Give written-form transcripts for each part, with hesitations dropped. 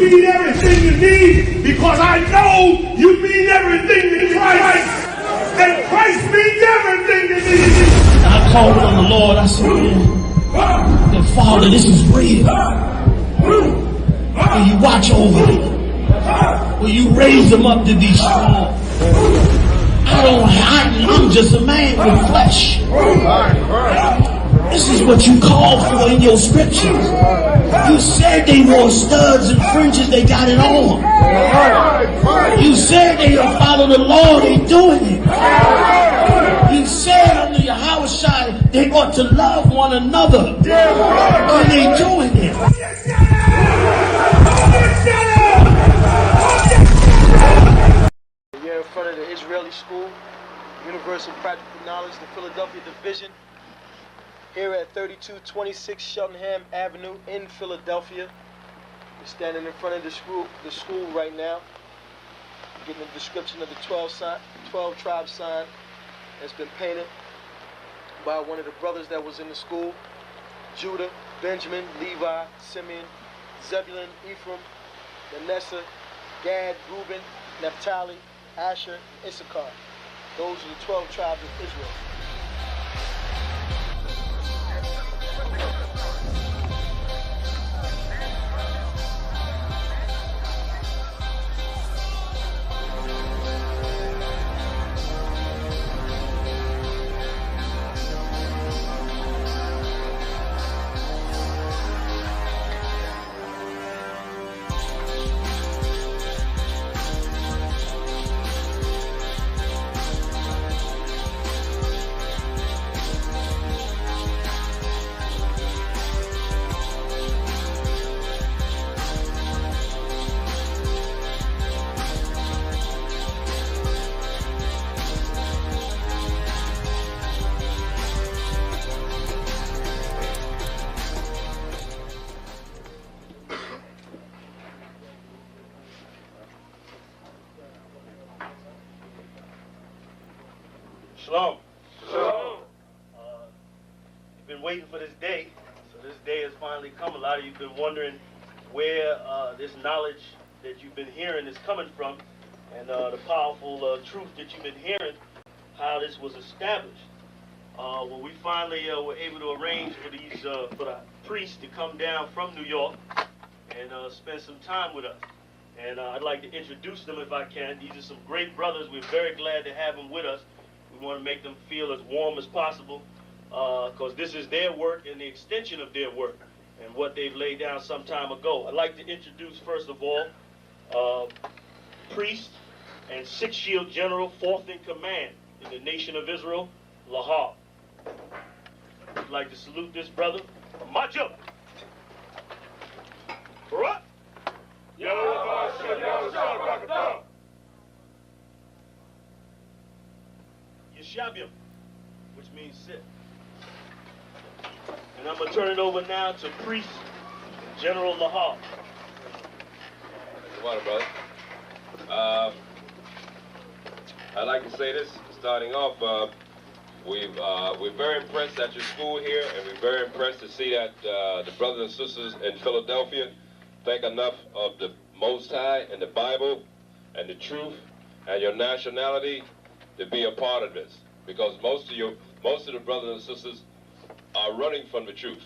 mean everything to me because I know you mean everything to Christ. And Christ means everything to me. I called on the Lord. I said, man, Father, this is real. Will you watch over them? Will you raise them up to be strong? I'm just a man with flesh. This is what you called for in your scriptures. You said they wore studs and fringes, they got it on. You said they will follow the law, they doing it. You said under your house side they ought to love one another, and they doing it. You're in front of the Israeli School, Universal Practical Knowledge, the Philadelphia Division, here at 3226 Cheltenham Avenue in Philadelphia. We're standing in front of the school right now, getting a description of the 12 tribe sign that's been painted by one of the brothers that was in the school: Judah, Benjamin, Levi, Simeon, Zebulun, Ephraim, Manasseh, Gad, Reuben, Naphtali, Asher, and Issachar. Those are the 12 tribes of Israel. Shalom. Shalom. You've been waiting for this day, so this day has finally come. A lot of you have been wondering where this knowledge that you've been hearing is coming from, and the powerful truth that you've been hearing, how this was established. Well, we finally were able to arrange for the priests to come down from New York and spend some time with us. And I'd like to introduce them if I can. These are some great brothers. We're very glad to have them with us. We want to make them feel as warm as possible because this is their work and the extension of their work and what they've laid down some time ago. I'd like to introduce, first of all, priest and Sixth Shield General, 4th in command in the nation of Israel, Lahab. I'd like to salute this brother. Macho. Barak. Yeshabiam, which means sit. And I'm going to turn it over now to Priest General Lahab. Water, brother. I'd like to say this, starting off, we're very impressed at your school here, and we're very impressed to see that the brothers and sisters in Philadelphia think enough of the Most High and the Bible and the truth and your nationality to be a part of this, because most of the brothers and sisters are running from the truth.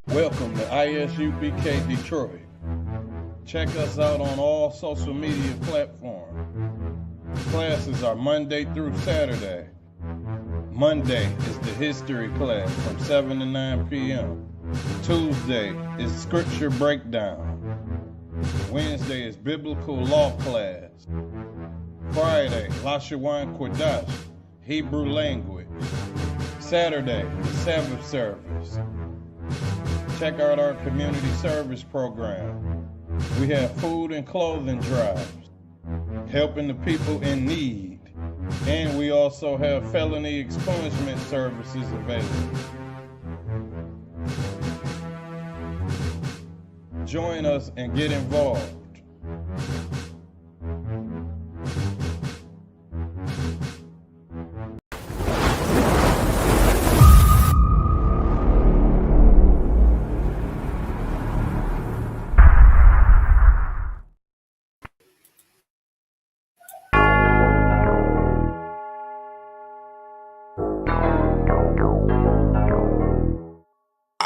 Welcome to ISUBK Detroit. Check us out on all social media platforms. Classes are Monday through Saturday. Monday is the history class from 7 to 9 p.m. Tuesday is scripture breakdown. Wednesday is biblical law class. Friday, Lashawan Kodash, Hebrew language. Saturday, the Sabbath service. Check out our community service program. We have food and clothing drives, helping the people in need. And we also have felony expungement services available. Join us and get involved.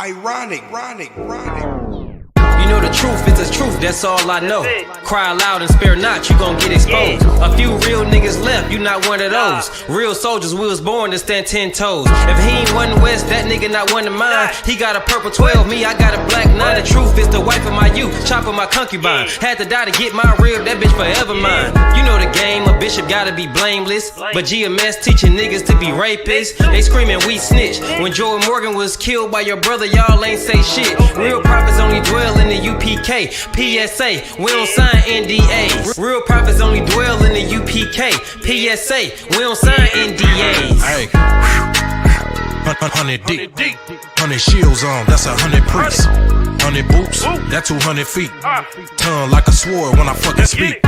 ironic. You know the truth is the truth, that's all I know. Cry loud and spare not, you gon' get exposed. A few real niggas left, you not one of those. Real soldiers, we was born to stand 10 toes. If he ain't one West, that nigga not one of mine. He got a purple 12, me, I got a black 9. The truth is the wife of my youth, chop of my concubine. Had to die to get my rib, that bitch forever mine. You know the game, a bishop gotta be blameless. But GMS teaching niggas to be rapists. They screaming we snitch. When Joe Morgan was killed by your brother, y'all ain't say shit. Real prophets only dwell in the UPK, PSA, we don't sign NDAs. Real prophets only dwell in the UPK, PSA, we don't sign NDAs. Hey, 100 deep, 100 shields on, that's 100 priests. 100 boots, that's 200 feet. Tongue like a sword when I fucking speak.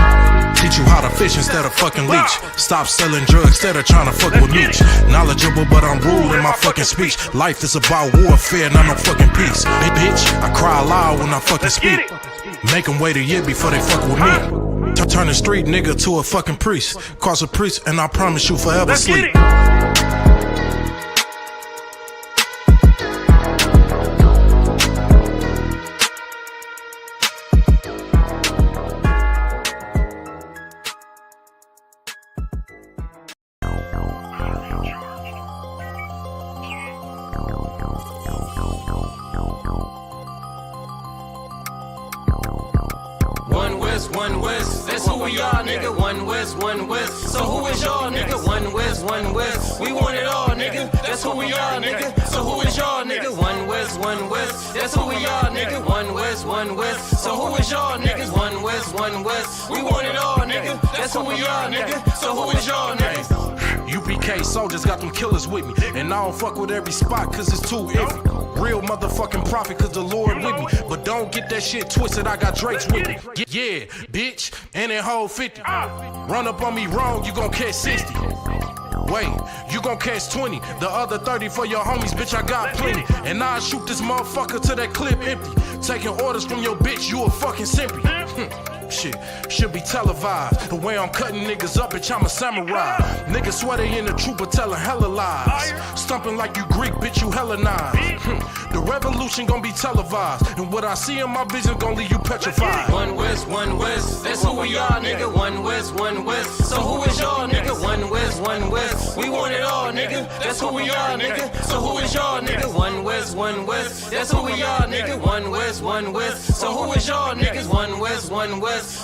Teach you how to fish instead of fucking leech. Stop selling drugs instead of trying to fuck with me. Knowledgeable but I'm rude in my fucking speech. Life is about warfare, not no fucking peace. Bitch, I cry loud when I fucking speak. Make them wait a year before they fuck with me. Turn a street nigga to a fucking priest. Cross a priest and I promise you forever sleep. One West, that's who we are, nigga. One West. So who is y'all, nigga? One West. We want it all, nigga. That's who we are, nigga. So who is y'all, nigga? One West. That's who we are, nigga. One West. So who is y'all, niggas? One West. We want it all, nigga. That's who we are, nigga. So who is y'all, niggas? UPK soldiers got them killers with me. And I don't fuck with every spot cause it's too iffy. Real motherfucking prophet cause the Lord with me. But don't get that shit twisted, I got Drake's with me. Yeah, bitch, and that whole 50. Run up on me wrong, you gon' catch 60. Wait, you gon' catch 20. The other 30 for your homies, bitch, I got plenty. And I'll shoot this motherfucker till that clip empty. Taking orders from your bitch, you a fucking simpy. Shit, should be televised. The way I'm cutting niggas up, bitch, I'm a samurai. Niggas swear they in the truth, but telling hella lies. Stumping like you Greek, bitch, you Hellenized. The revolution gon' be televised. And what I see in my vision gon' leave you petrified. One West, that's who we are, nigga. One West. So who is y'all, nigga? One West. We want it all, nigga. That's who we are, nigga. So who is y'all, nigga? One West. That's who we are, nigga. One West. So who is y'all, niggas? One West.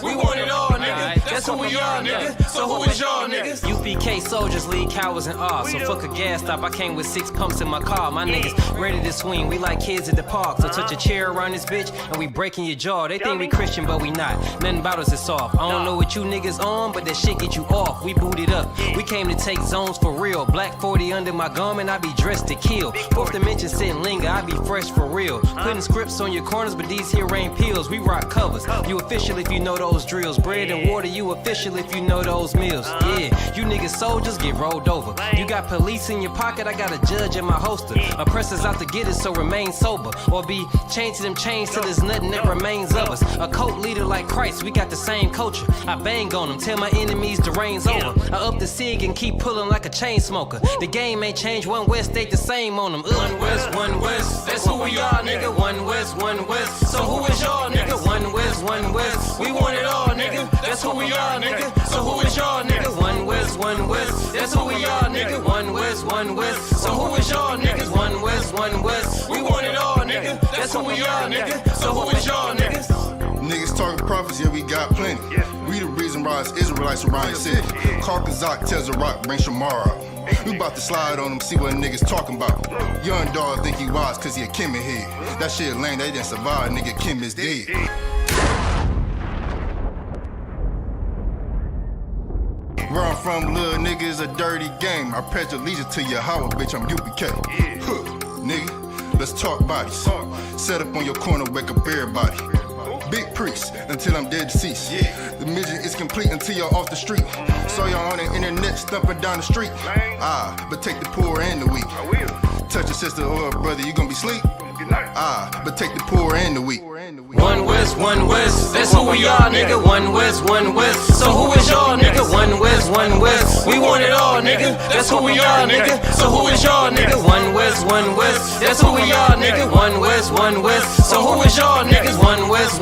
We want it all, nigga. That's who we are, nigga. So who is y'all, niggas? UPK soldiers lead cowards in awe. So fuck a gas stop, I came with 6 pumps in my car. My niggas ready to swing, we like kids at the park. So touch a chair around this bitch and we breaking your jaw. They think we Christian, but we not. Nothing about us is soft. I don't know what you niggas on, but that shit get you off. We booted up. We came to take zones for real. Black 40 under my garment, I be dressed to kill. Fourth dimension sitting linger, I be fresh for real. Putting scripts on your corners, but these here ain't pills. We rock covers. You official if you know those drills. Bread and water, you official if you know those meals. Yeah, you niggas soldiers get rolled over. You got police in your pocket, I got a judge in my holster. Oppressors out to get us, so remain sober. Or be chained to them chains till there's nothing that remains of us. A cult leader like Christ, we got the same culture. I bang on them, tell my enemies the reign's over. I up the cig and keep pulling like a chain smoker. The game ain't changed, One West stayed the same on them. One West, that's who we are, nigga. One West. So who is y'all, nigga? One West. We want it all, nigga. That's who we are, nigga. So who is y'all, nigga? One West. That's who we are, nigga. One West. So who is y'all, niggas? One West. We want it all, nigga. That's who we are, nigga. So who is y'all, niggas? Niggas talking prophets, yeah, we got plenty. We the reason why it's Israelites around the city. Call Kazak, tells the rock, bring Shamar out. We about to slide on them, see what niggas talking about. Young dog think he wise cause he a Kim head. That shit lame, they didn't survive, nigga, Kim is dead. Where I'm from, little nigga, is a dirty game. I pledge allegiance to Yahweh, bitch, I'm UPK. Nigga, let's talk bodies. Set up on your corner, wake up everybody. Big priest, until I'm dead deceased. The mission is complete until you're off the street. So y'all on the internet, stumping down the street. But take the poor and the weak. Touch your sister or a brother, you gon' be sleep. But take the poor and the weak. and the weed. One West, that's who we are, nigga. One West. So who is y'all, nigga? One West. We want it all, nigga. That's who we are, nigga. So who is y'all, nigga? One West. That's who we are, nigga. One West. So who is y'all, niggas? One West.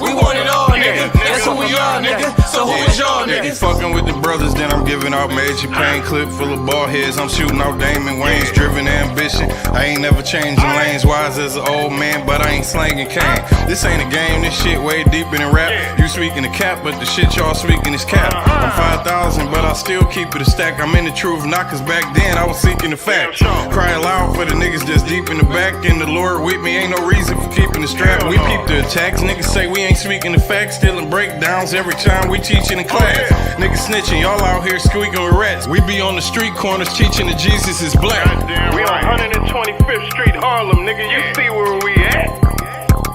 We want it all, nigga. That's who we are, nigga. So who is y'all, nigga? Fucking with the brothers, then I'm giving out major pain. Clip full of ball heads, I'm shooting out Damon Wayne's. Driven ambition, I ain't never changing lanes. Wise as an old man, but I ain't slanging cane. This ain't a game, this shit way deeper than rap. You speaking the cap, but the shit y'all speaking is cap. I'm 5,000, but I still keep it a stack. I'm in the truth, not cause back then I was seeking the facts. Crying loud for the niggas that's deep in the back. And the Lord with me, ain't no reason for keeping the strap. We peep the attacks, niggas say we ain't speaking the facts. Stealing breakdowns every time we teaching in class. Niggas snitching, y'all out here squeaking with rats. We be on the street corners teaching that Jesus is black. We on 125th Street, Harlem, nigga. You see where we at?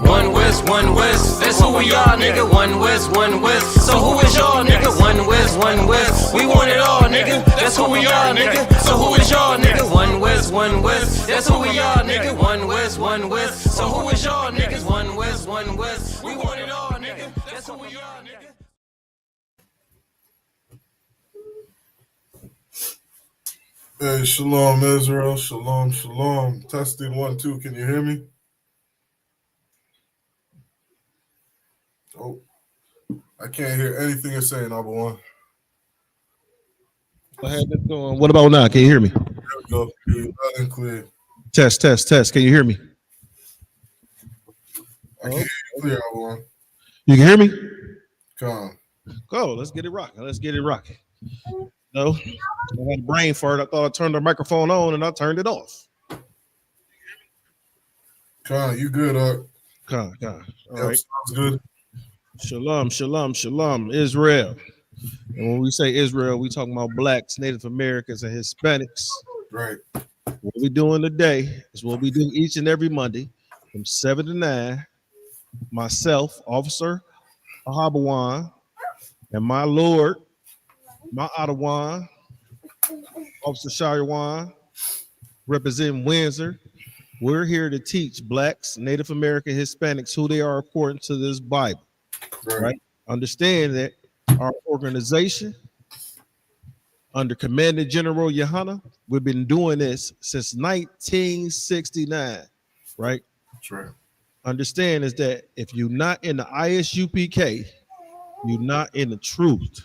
One West, that's who we are, nigga. One West. So who is y'all, nigga? One West. We want it all, nigga. That's who we are, nigga. So who is y'all, nigga? One West. That's who we are, nigga. One West. So who is y'all, niggas? One West. We want it all, nigga. That's who we are, nigga. Hey, shalom, Israel. Shalom. Testing 1, 2. Can you hear me? Oh, I can't hear anything you're saying, Abu One. I had this going. What about now? Can you hear me? There we go. You're loud and clear. Test. Can you hear me? I can hear you clear, Abu One. You can hear me? Come on. Go. Let's get it rocking. No, I had a brain fart. I thought I turned the microphone on and I turned it off. Come on, you good, Con. All right. Sounds good. Shalom, Israel. And when we say Israel, we talking about blacks, Native Americans, and Hispanics. Right. What we doing today is what we do each and every Monday from 7 to 9. Myself, Officer Ahabawan, and my Lord, my Ottawa, Officer Shirawan, representing Windsor. We're here to teach blacks, Native American, Hispanics who they are according to this Bible. Right? Understand that our organization, under Commander General Yohana, we've been doing this since 1969. Right? That's right. Understand is that if you're not in the ISUPK, you're not in the truth.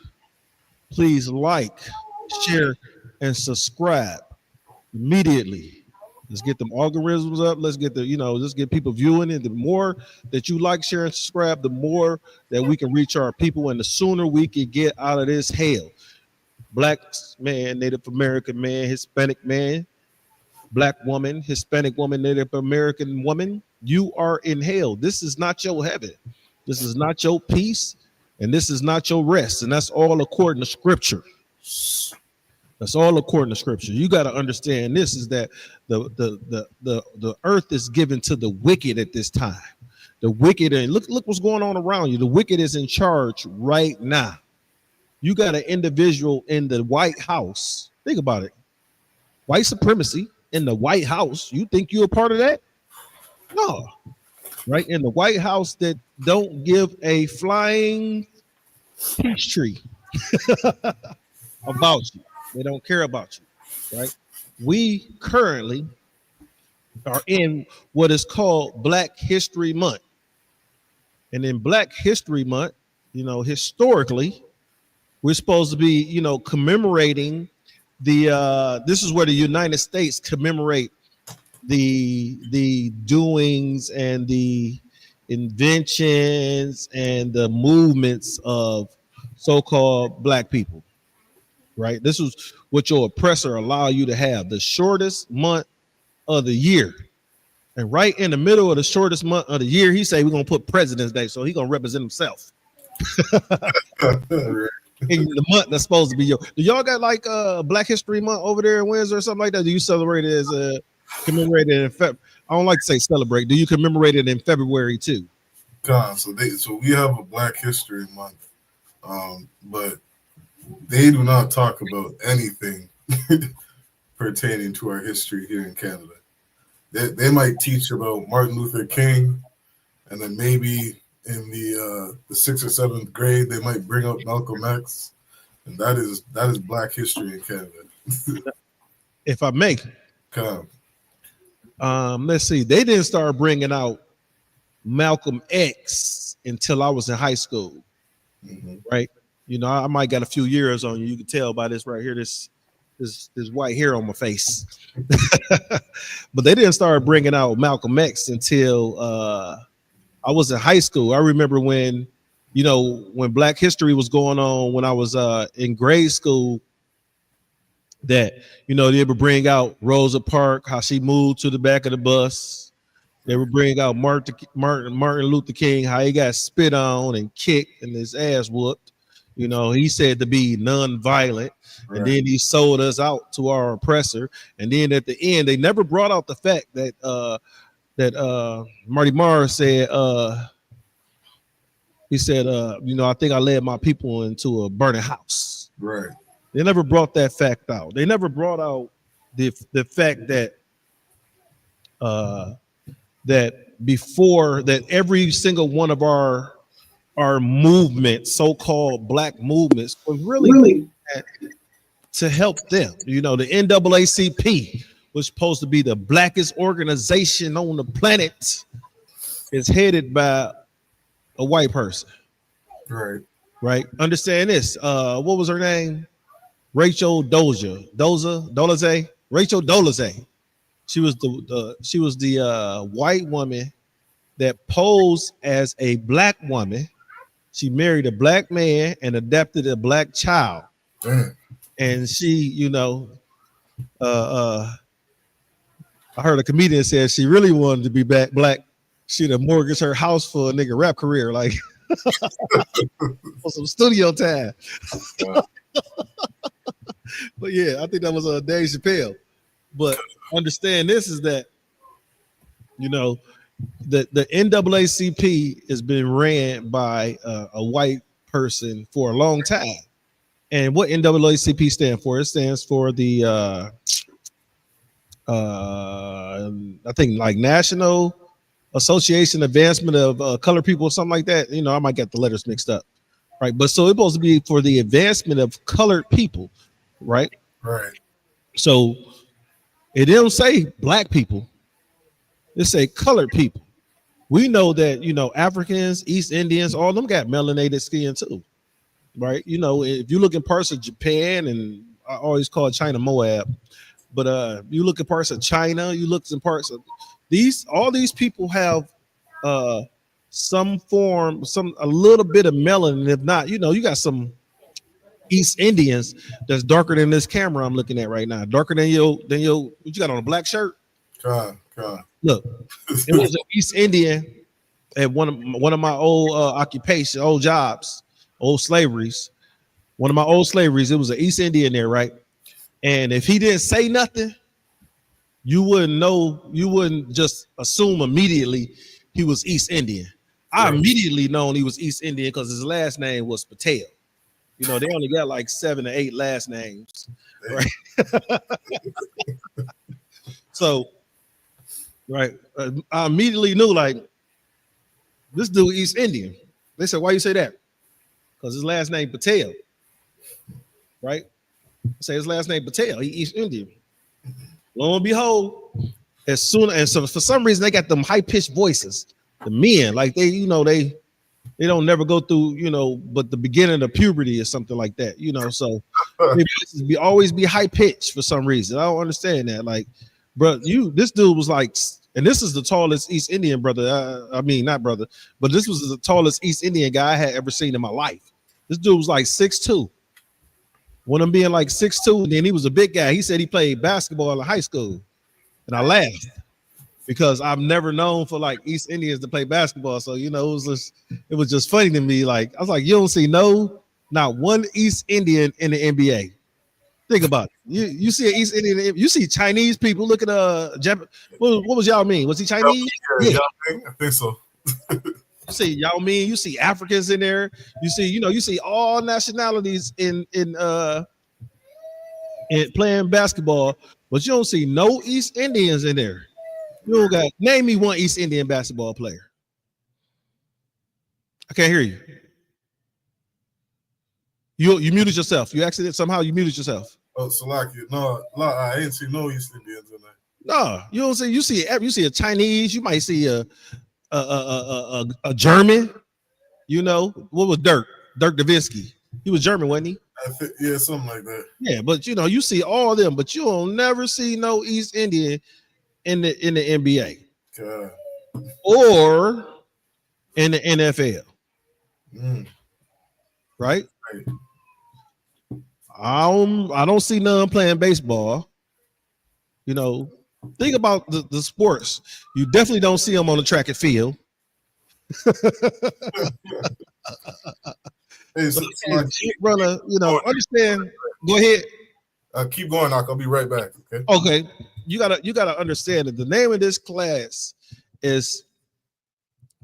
Please like, share, and subscribe immediately. Let's get them algorithms up. Let's get let's get people viewing it. The more that you like, share, and subscribe, the more that we can reach our people, and the sooner we can get out of this hell. Black man, Native American man, Hispanic man, black woman, Hispanic woman, Native American woman, you are in hell. This is not your heaven. This is not your peace. And this is not your rest. And that's all according to scripture. That's all according to scripture. You got to understand this is that the earth is given to the wicked at this time. The wicked, and look what's going on around you. The wicked is in charge right now. You got an individual in the White House. Think about it. White supremacy in the White House. You think you're a part of that? No. Right in the White House that don't give a flying peach tree about you. They don't care about you, right? We currently are in what is called Black History Month. And in Black History Month, historically, we're supposed to be, commemorating this is where the United States commemorate the doings and the inventions and the movements of so-called black people, right? This is what your oppressor allow you to have, the shortest month of the year. And right in the middle of the shortest month of the year, he say we're going to put President's Day, so he's going to represent himself. In the month that's supposed to be do y'all got like Black History Month over there in Windsor or something like that? Do you celebrate it as commemorate it in February? I don't like to say celebrate. Do you commemorate it in February too? So we have a Black History Month, but they do not talk about anything pertaining to our history here in Canada. They might teach about Martin Luther King and then maybe in the 6th or 7th grade they might bring up Malcolm X, and that is Black history in Canada. If I may, Come. let's see. They didn't start bringing out Malcolm X until I was in high school, right? You know, I might got a few years on you. You can tell by this right here, this white hair on my face. But they didn't start bringing out Malcolm X until I was in high school. I remember when, you know, when Black History was going on when I was in grade school, that, you know, they would bring out Rosa Parks, how she moved to the back of the bus. They would bring out Martin Luther King, how he got spit on and kicked and his ass whooped. You know, he said to be non-violent, and then he sold us out to our oppressor. And then at the end, they never brought out the fact that Marty Marr said, he said, you know, I think I led my people into a burning house. Right. They never brought that fact out. They never brought out the fact that that before that every single one of our movements, so-called Black movements, was really to help them. You know, the NAACP was supposed to be the blackest organization on the planet. Is headed by a white person. Right. Understand this. What was her name? Rachel Dolezal. Rachel Dolezal. She was the white woman that posed as a Black woman. She married a Black man and adopted a Black child. And she, you know, I heard a comedian said she really wanted to be Black. She'd have mortgaged her house for a nigga rap career, like for some studio time. But yeah, I think that was Dave Chappelle. But understand this is that, you know, the NAACP has been ran by a white person for a long time. And what NAACP stands for? It stands for the I think like National Association Advancement of Colored People or something like that. You know, I might get the letters mixed up, right? But so it's supposed to be for the advancement of colored people, right? Right. So it didn't say Black people. It say colored people. We know that, you know, Africans, East Indians, all of them got melanated skin too, right? You know, if you look in parts of Japan, and I always call China Moab, but you look at parts of China, you look in parts of all these people have some form, a little bit of melanin. If not, you know, you got some East Indians that's darker than this camera I'm looking at right now, darker than your what you got on, a black shirt. Look, it was an East Indian at one of my old occupations, old jobs, old slaveries. One of my old slaveries, it was an East Indian there, right? And if he didn't say nothing, you wouldn't know, you wouldn't just assume immediately he was East Indian. I immediately known he was East Indian because his last name was Patel. You know, they only got like 7 or 8 last names, right? So, right, I immediately knew, like, this dude East Indian. They said, why you say that? Because his last name Patel, right? I say his last name Patel, he East Indian. Lo and behold, as soon as, so for some reason they got them high-pitched voices, the men, like they, you know, they don't never go through, you know, but the beginning of puberty or something like that, you know. So they always be high-pitched for some reason. I don't understand that. Like, bro, this dude was like, and this is the tallest East Indian brother. I mean, not brother, but this was the tallest East Indian guy I had ever seen in my life. This dude was like 6'2". One of them being like 6'2", and then he was a big guy. He said he played basketball in high school, and I laughed because I've never known for like East Indians to play basketball. So, you know, it was just funny to me. Like, I was like, you don't see not one East Indian in the NBA. Think about it. You see an East Indian, you see Chinese people. Look at what was Yao Ming? Was he Chinese? Yeah. I think so. You see Yao Ming, you see Africans in there. You see all nationalities in playing basketball, but you don't see no East Indians in there. You don't got, name me one East Indian basketball player. I can't hear you. You muted yourself. You accidentally somehow you muted yourself. Oh, Salaki. No, I ain't see no East Indians in there. No, you don't see. You see a Chinese. You might see a German. You know what was Dirk Davinsky? He was German, wasn't he? Yeah, something like that. Yeah, but you know, you see all of them, but you will never see no East Indian in the NBA God. or in the NFL. Right? I don't see none playing baseball. You know, think about the sports. You definitely don't see them on the track and field. Hey, so brother, you know, understand. Go ahead. Keep going, I'll be right back. Okay. Okay. You gotta understand that the name of this class is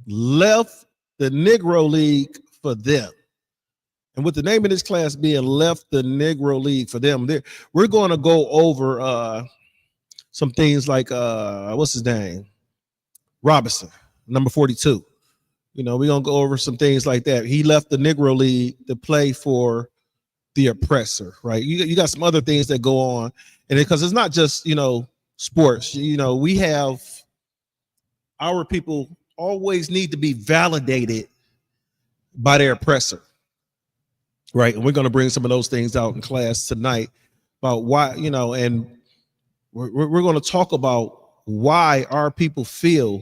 Left the Negro League for Them. And with the name of this class being Left the Negro League for Them, we're going to go over some things like what's his name? Robinson, number 42. You know, we're gonna go over some things like that. He left the Negro League to play for the oppressor, right? You got some other things that go on, and because it's not just, you know, sports. You know, we have our people always need to be validated by their oppressor, right? And we're going to bring some of those things out in class tonight about why, you know, and we're going to talk about why our people feel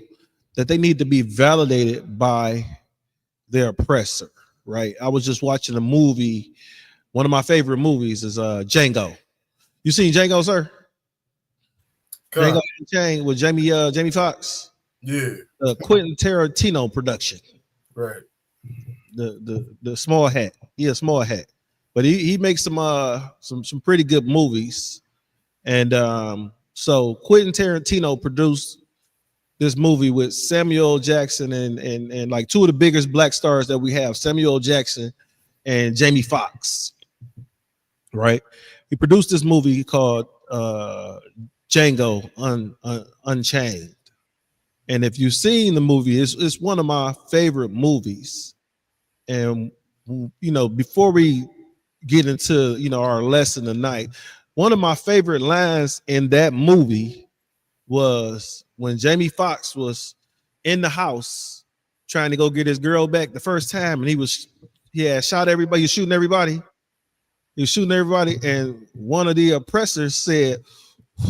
that they need to be validated by their oppressor, right? I was just watching a movie. One of my favorite movies is Django. You seen Django, sir? Django Unchained with Jamie Foxx. Yeah. Quentin Tarantino production. Right. The small hat. He a small hat, but he makes some pretty good movies. And so Quentin Tarantino produced this movie with Samuel Jackson and like two of the biggest black stars that we have, Samuel Jackson and Jamie Foxx. Right? He produced this movie called Django Unchained. And if you've seen the movie, it's one of my favorite movies. And you know, before we get into, you know, our lesson tonight, one of my favorite lines in that movie was when Jamie Foxx was in the house trying to go get his girl back the first time, and he had shot everybody, he was shooting everybody. He was shooting everybody, and one of the oppressors said,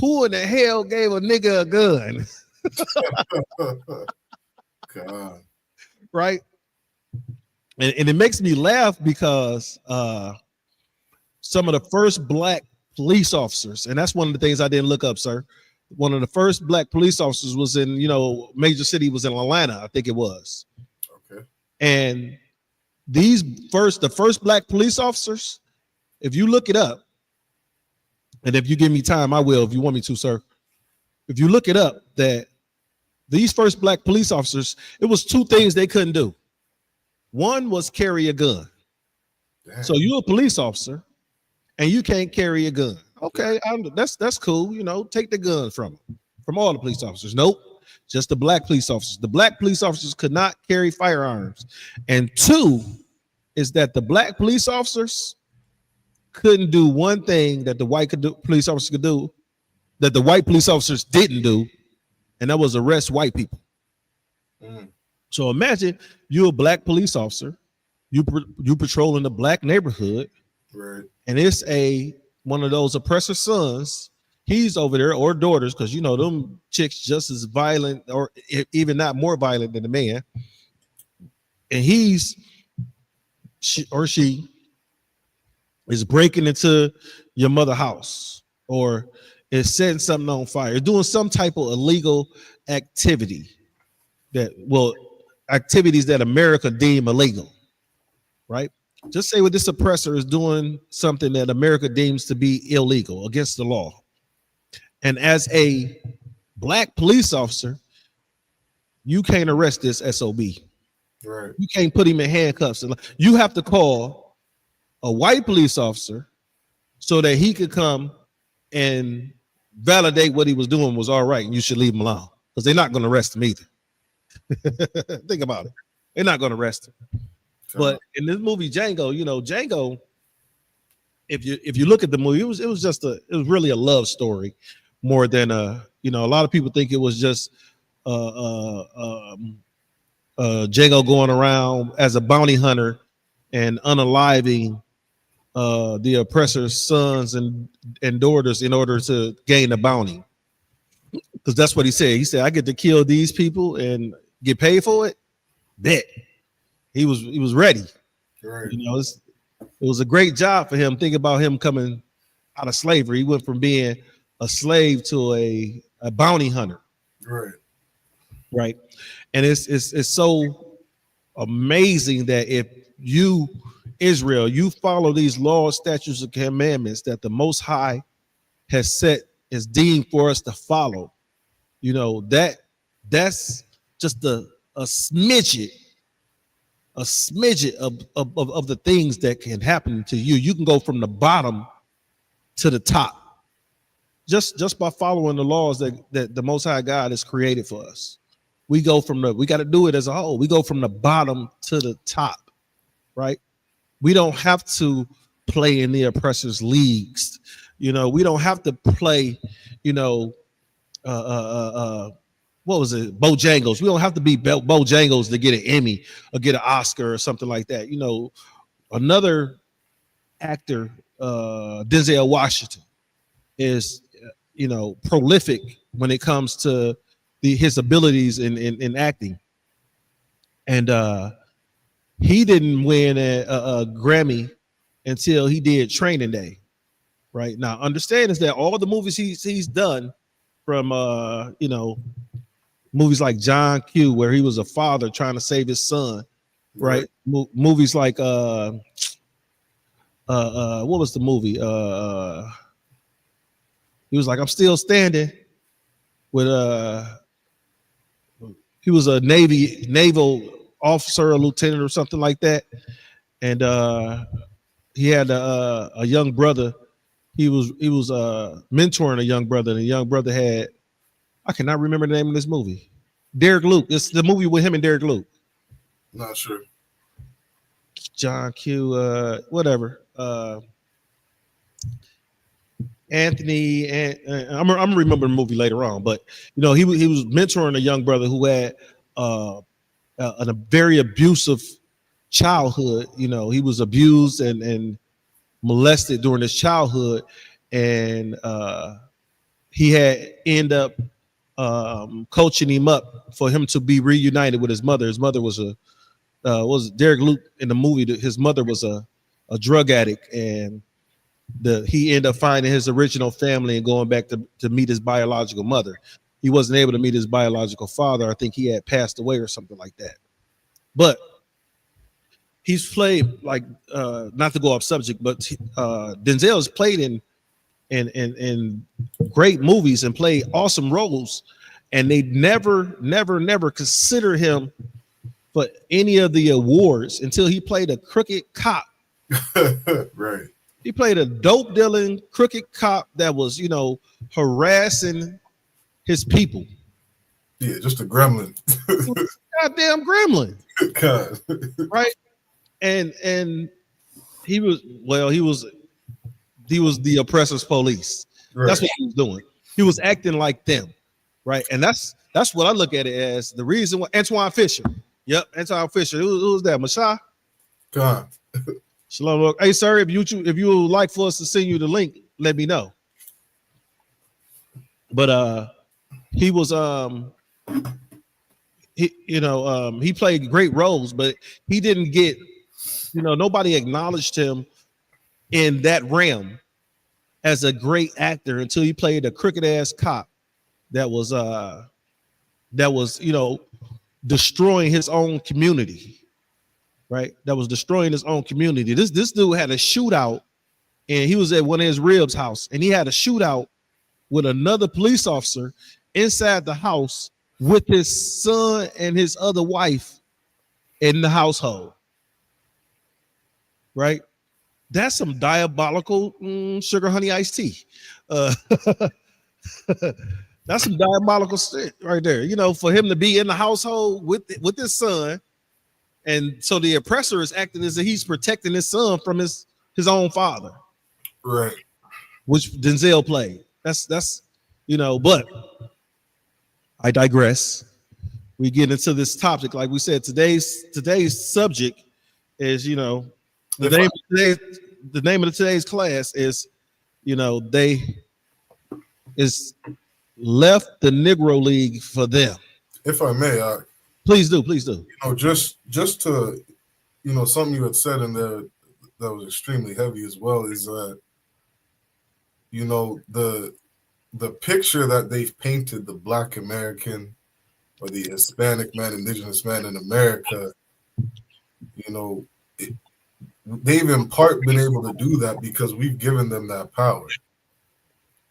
"Who in the hell gave a nigga a gun?" God. Right? And it makes me laugh because some of the first black police officers, and that's one of the things I didn't look up, sir. One of the first black police officers was in, you know, major city was in Atlanta, I think it was. Okay. And the first black police officers, if you look it up, and if you give me time, I will, if you want me to, sir. If you look it up, that these first black police officers, it was two things they couldn't do. One was carry a gun. Damn. So you're a police officer and you can't carry a gun. Okay, that's cool. You know, take the gun from all the police officers. Nope, just the black police officers. The black police officers could not carry firearms. And two is that the black police officers couldn't do one thing that the police officers could do that the white police officers didn't do, and that was arrest white people. So imagine you're a black police officer, you patrolling the black neighborhood, right? And it's one of those oppressor sons. He's over there, or daughters, because you know them chicks just as violent, or even not more violent than the man. And she is breaking into your mother's house, or is setting something on fire, doing some type of illegal activity activities that America deem illegal, right? Just say what this oppressor is doing something that America deems to be illegal, against the law. And as a black police officer, you can't arrest this SOB. Right. You can't put him in handcuffs. You have to call a white police officer so that he could come and validate what he was doing was all right, and you should leave him alone, because they're not going to arrest him either. Think about it. They're not going to arrest him. But in this movie Django, you know, Django, if you look at the movie, it was really a love story more than you know, a lot of people think it was just Django going around as a bounty hunter and unaliving the oppressor's sons and daughters in order to gain the bounty. Because that's what he said. He said, I get to kill these people and get paid for it. Bet. He was ready. Right. You know, it was a great job for him. Think about him coming out of slavery. He went from being a slave to a bounty hunter. Right. Right. And it's so amazing that if you, Israel, you follow these laws, statutes, and commandments that the Most High has set as deemed for us to follow, you know, that's just a smidget of the things that can happen to you. You can go from the bottom to the top just by following the laws that the Most High God has created for us. We got to do it as a whole. We go from the bottom to the top, right? We don't have to play in the oppressor's leagues. You know, we don't have to play, you know, what was it? Bojangles. We don't have to be Bojangles to get an Emmy or get an Oscar or something like that. You know, another actor, Denzel Washington, is, you know, prolific when it comes to his abilities in acting. And he didn't win a Grammy until he did Training Day. Right now, understand is that all the movies he's done, from you know, movies like John Q, where he was a father trying to save his son, right? Movies like what was the movie? He was like, I'm Still Standing, with he was a naval officer, a lieutenant or something like that, and he had a young brother. He was mentoring a young brother, and the young brother had, I cannot remember the name of this movie. Derek Luke. It's the movie with him and Derek Luke. Not sure. John Q. Whatever. Anthony, and I'm gonna remember the movie later on. But you know, he was mentoring a young brother who had a very abusive childhood. You know, he was abused and molested during his childhood, and he had end up coaching him up for him to be reunited with his mother. His mother was Derek Luke in the movie. His mother was a drug addict, and he ended up finding his original family and going back to meet his biological mother. He wasn't able to meet his biological father. I think he had passed away or something like that. But he's played, like, not to go off subject, but Denzel has played in great movies and played awesome roles, and they never consider him for any of the awards until he played a crooked cop. Right. He played a dope dealing crooked cop that was, you know, harassing his people. Yeah, just a gremlin. Goddamn gremlin. God. Right. And he was the oppressor's police. Right. That's what he was doing. He was acting like them, right? And that's what I look at it as. The reason why Antoine Fisher. Yep, Antoine Fisher. Who was that? Masha? God. Shalom. Hey, sir, if you would like for us to send you the link, let me know. But he was he played great roles, but he didn't get, you know, nobody acknowledged him in that realm as a great actor until he played a crooked ass cop that was you know, destroying his own community, right? That was destroying his own community. This dude had a shootout, and he was at one of his ribs' house, and he had a shootout with another police officer inside the house with his son and his other wife in the household, right? That's some diabolical sugar honey iced tea. That's some diabolical shit right there. You know, for him to be in the household with his son And so the oppressor is acting as if he's protecting his son from his own father. Right. Which Denzel played. That's but I digress. We get into this topic. Like we said, today's subject is, the name of today's class is, they is left the Negro League for them. If I may, please do. Just to, something you had said in there that was extremely heavy as well is that, the picture that they've painted the Black American or the Hispanic man, indigenous man in America, they've in part been able to do that because we've given them that power.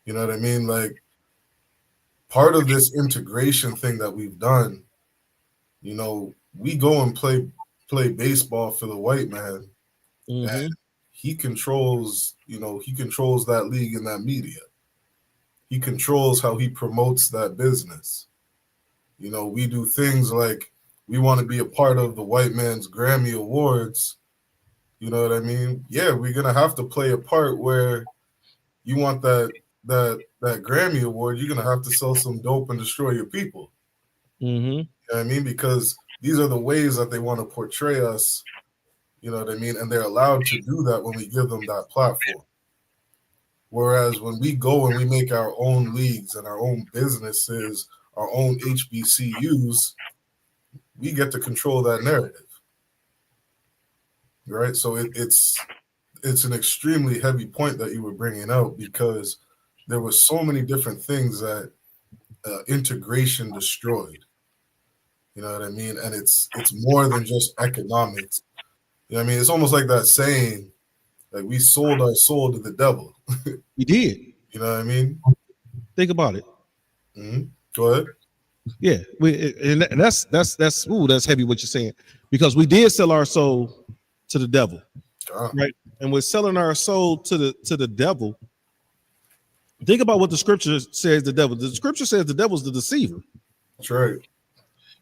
You know what I mean? Like, part of this integration thing that we've done, we go and play baseball for the white man, and he controls that league and that media. He controls how he promotes that business. We do things like we want to be a part of the white man's Grammy Awards. You know what I mean? Yeah, we're gonna have to play a part where you want that Grammy Award. You're gonna have to sell some dope and destroy your people. You know what I mean? Because these are the ways that they want to portray us. You know what I mean? And they're allowed to do that when we give them that platform. Whereas when we go and we make our own leagues and our own businesses, our own HBCUs, we get to control that narrative. Right? So it's an extremely heavy point that you were bringing out, because there were so many different things that integration destroyed. You know what I mean? And it's more than just economics. You know what I mean? It's almost like that saying, like, we sold our soul to the devil. We did. You know what I mean? Think about it. Go ahead. Yeah, and that's heavy what you're saying, because we did sell our soul to the devil, right? And we're selling our soul to the devil. Think about what the scripture says. The scripture says the devil's the deceiver. That's right.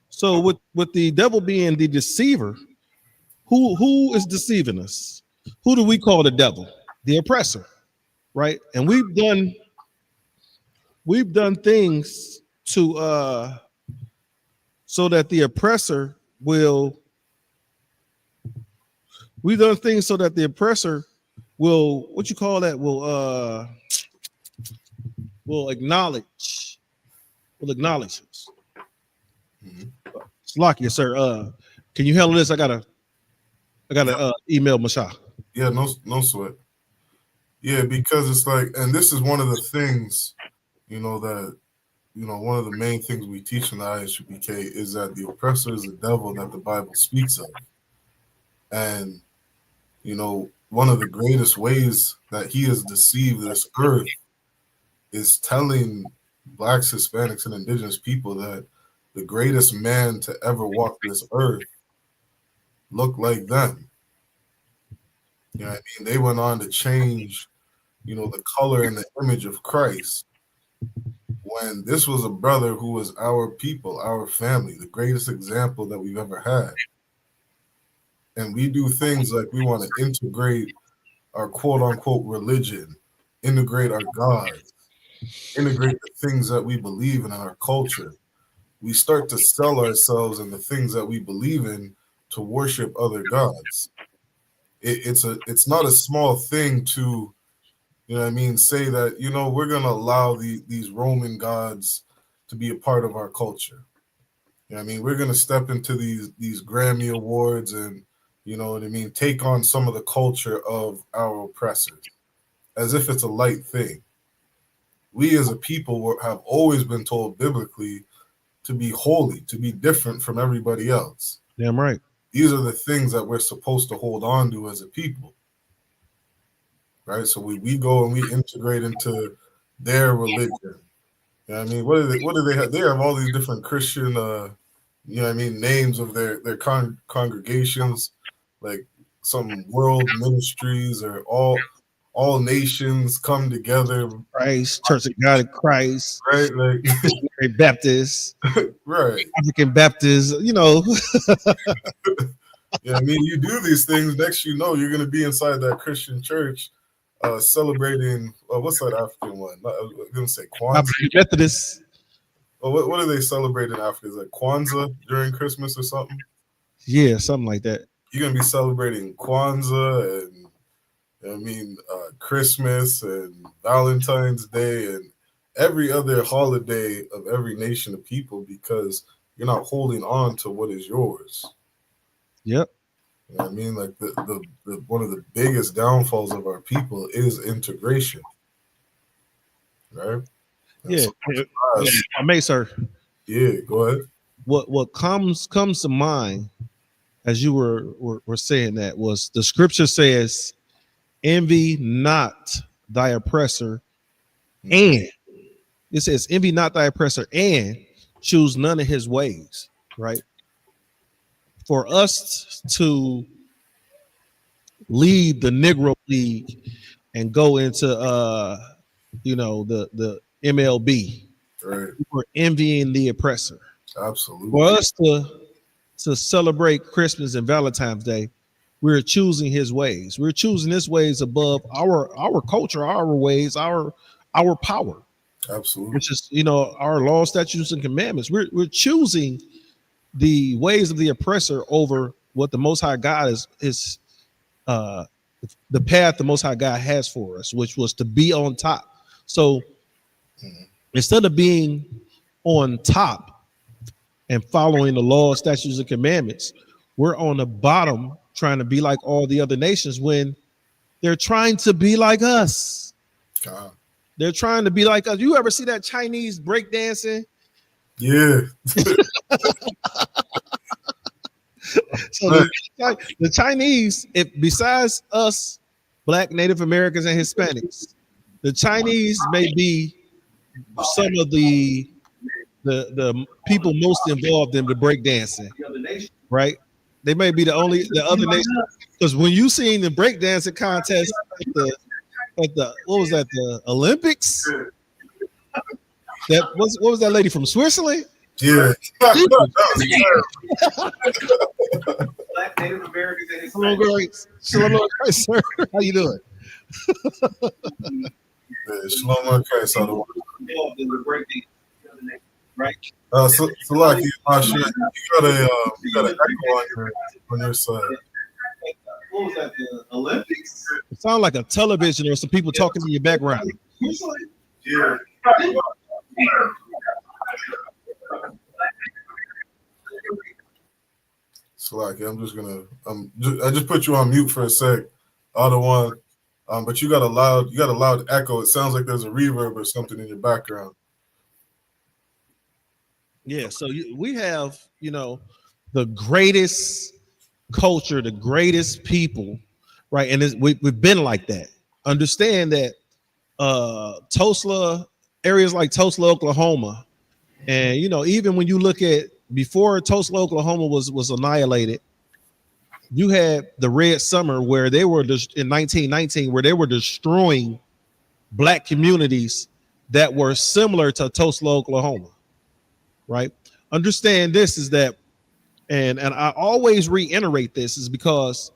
So with the devil being the deceiver, who is deceiving us? Who do we call the devil? The oppressor, right? And we've done things to so that the oppressor will acknowledge us. Slakia, sir. Can you handle this? I gotta email Masha. Yeah, no sweat. Yeah, because it's like, and this is one of the things, that one of the main things we teach in the ISUPK is that the oppressor is the devil that the Bible speaks of. And, one of the greatest ways that he has deceived this earth is telling Blacks, Hispanics, and indigenous people that the greatest man to ever walk this earth looked like them. You know what I mean? They went on to change, the color and the image of Christ, when this was a brother who was our people, our family, the greatest example that we've ever had. And we do things like we want to integrate our quote-unquote religion, integrate our gods, integrate the things that we believe in our culture. We start to sell ourselves and the things that we believe in to worship other gods. It's not a small thing to, say that, we're going to allow these Roman gods to be a part of our culture. We're going to step into these Grammy Awards and, take on some of the culture of our oppressors as if it's a light thing. We as a people have always been told biblically to be holy, to be different from everybody else. Damn right. These are the things that we're supposed to hold on to as a people. Right? So we go and we integrate into their religion. You know what I mean? What do they have? They have all these different Christian names of their congregations, like some world ministries or all nations come together. Christ, Church of God in Christ, right? Like Baptist, right? African Baptist, Yeah, I mean, you do these things. Next, you know, you're gonna be inside that Christian church, celebrating. What's that African one? I'm gonna say Kwanzaa. Methodist. What are they celebrating after? Is it Kwanzaa during Christmas or something? Yeah, something like that. You're gonna be celebrating Kwanzaa and Christmas and Valentine's Day and every other holiday of every nation of people because you're not holding on to what is yours. Yep. You know what I mean? Like the one of the biggest downfalls of our people is integration. Right? Yeah. I may, sir. Yeah, go ahead. What comes to mind as you were saying that was the scripture says, envy not thy oppressor, and it says, envy not thy oppressor, and choose none of his ways, right? For us to leave the Negro League and go into the MLB, right? We're envying the oppressor. Absolutely. For us to celebrate Christmas and Valentine's Day, we're choosing his ways. We're choosing his ways above our culture, our ways, our power. Absolutely. Which is, our laws, statutes, and commandments. We're choosing the ways of the oppressor over what the Most High God is the path the Most High God has for us, which was to be on top. So instead of being on top and following the law, statutes, and commandments, we're on the bottom trying to be like all the other nations when they're trying to be like us. God. They're trying to be like us. You ever see that Chinese breakdancing? Yeah. So the Chinese, if besides us, Black, Native Americans, and Hispanics, the Chinese may be some of the people most involved in the breakdancing, right? They may be the other nation, because when you seen the breakdancing contest at the what was that, the Olympics? What was that lady from Switzerland? Yeah. Black Native Americans and Hispanics. Shalom, sir. How you doing? Shalom, Christ. Right. So like you got an echo on your side. What was that? The Olympics? It sounds like a television or some people talking in your background. Yeah. So like I'm just gonna I just put you on mute for a sec, other one. But you got a loud echo. It sounds like there's a reverb or something in your background. Yeah, so we have, the greatest culture, the greatest people, right? And we've been like that. Understand that Tulsa, areas like Tulsa, Oklahoma, and even when you look at before Tulsa, Oklahoma was annihilated, you had the Red Summer where they were in 1919, where they were destroying Black communities that were similar to Tulsa, Oklahoma. Right? Understand this is that, and I always reiterate this, is because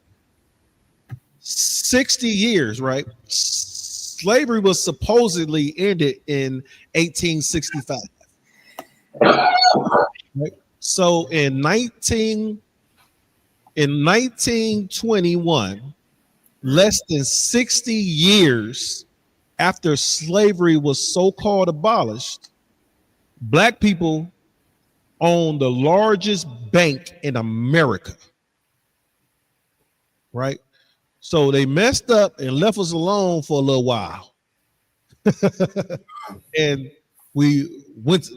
60 years, right? Slavery was supposedly ended in 1865. Right? So in 1921, less than 60 years after slavery was so-called abolished, Black people own the largest bank in America, right? So they messed up and left us alone for a little while. And we was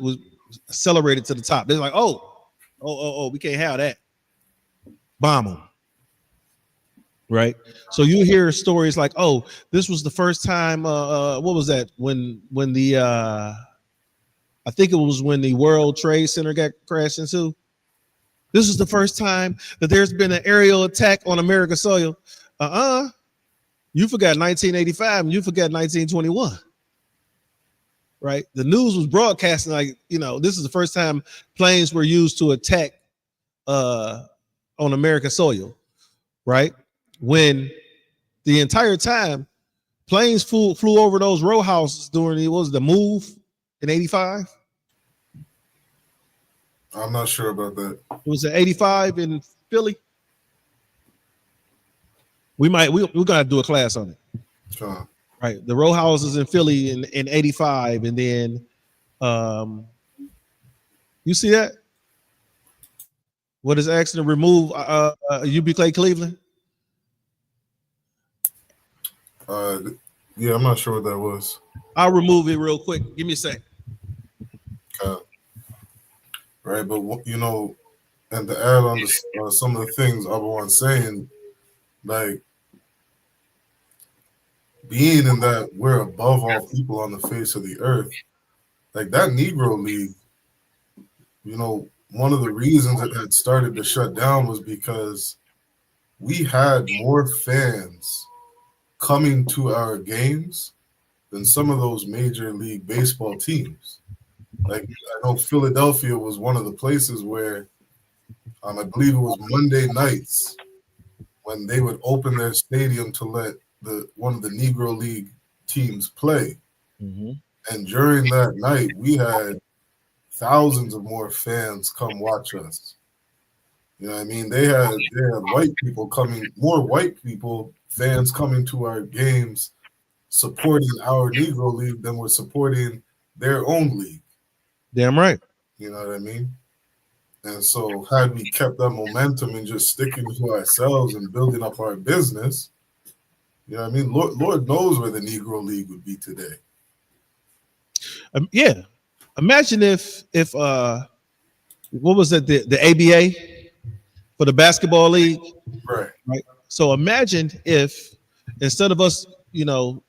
accelerated to the top. They're like, oh, we can't have that. Bomb them. Right? So you hear stories like, oh, this was the first time, what was that? When the I think it was when the World Trade Center got crashed into. This is the first time that there's been an aerial attack on American soil. You forgot 1985 and you forgot 1921. Right? The news was broadcasting like, this is the first time planes were used to attack on American soil, right? When the entire time planes flew over those row houses during the move in '85. I'm not sure about that. It was in '85 in Philly. We gotta do a class on it. Sure. Right, the row houses in Philly in '85, and then you see that? What is asking to remove UB Clay Cleveland? Yeah, I'm not sure what that was. I'll remove it real quick. Give me a sec. Right, but you know, and to add on to some of the things everyone's saying, like being in that we're above all people on the face of the earth, like that Negro League, you know, one of the reasons it had started to shut down was because we had more fans coming to our games than some of those Major League Baseball teams. Like I know Philadelphia was one of the places where I believe it was Monday nights when they would open their stadium to let one of the Negro League teams play. Mm-hmm. And during that night, we had thousands of more fans come watch us. You know what I mean? They had white people coming, more white people, fans coming to our games supporting our Negro League than were supporting their own league. Damn right. You know what I mean? And so had we kept that momentum and just sticking to ourselves and building up our business, you know what I mean? Lord knows where the Negro League would be today. Yeah. Imagine if what was it, the ABA for the basketball league? Right. So imagine if instead of us, you know,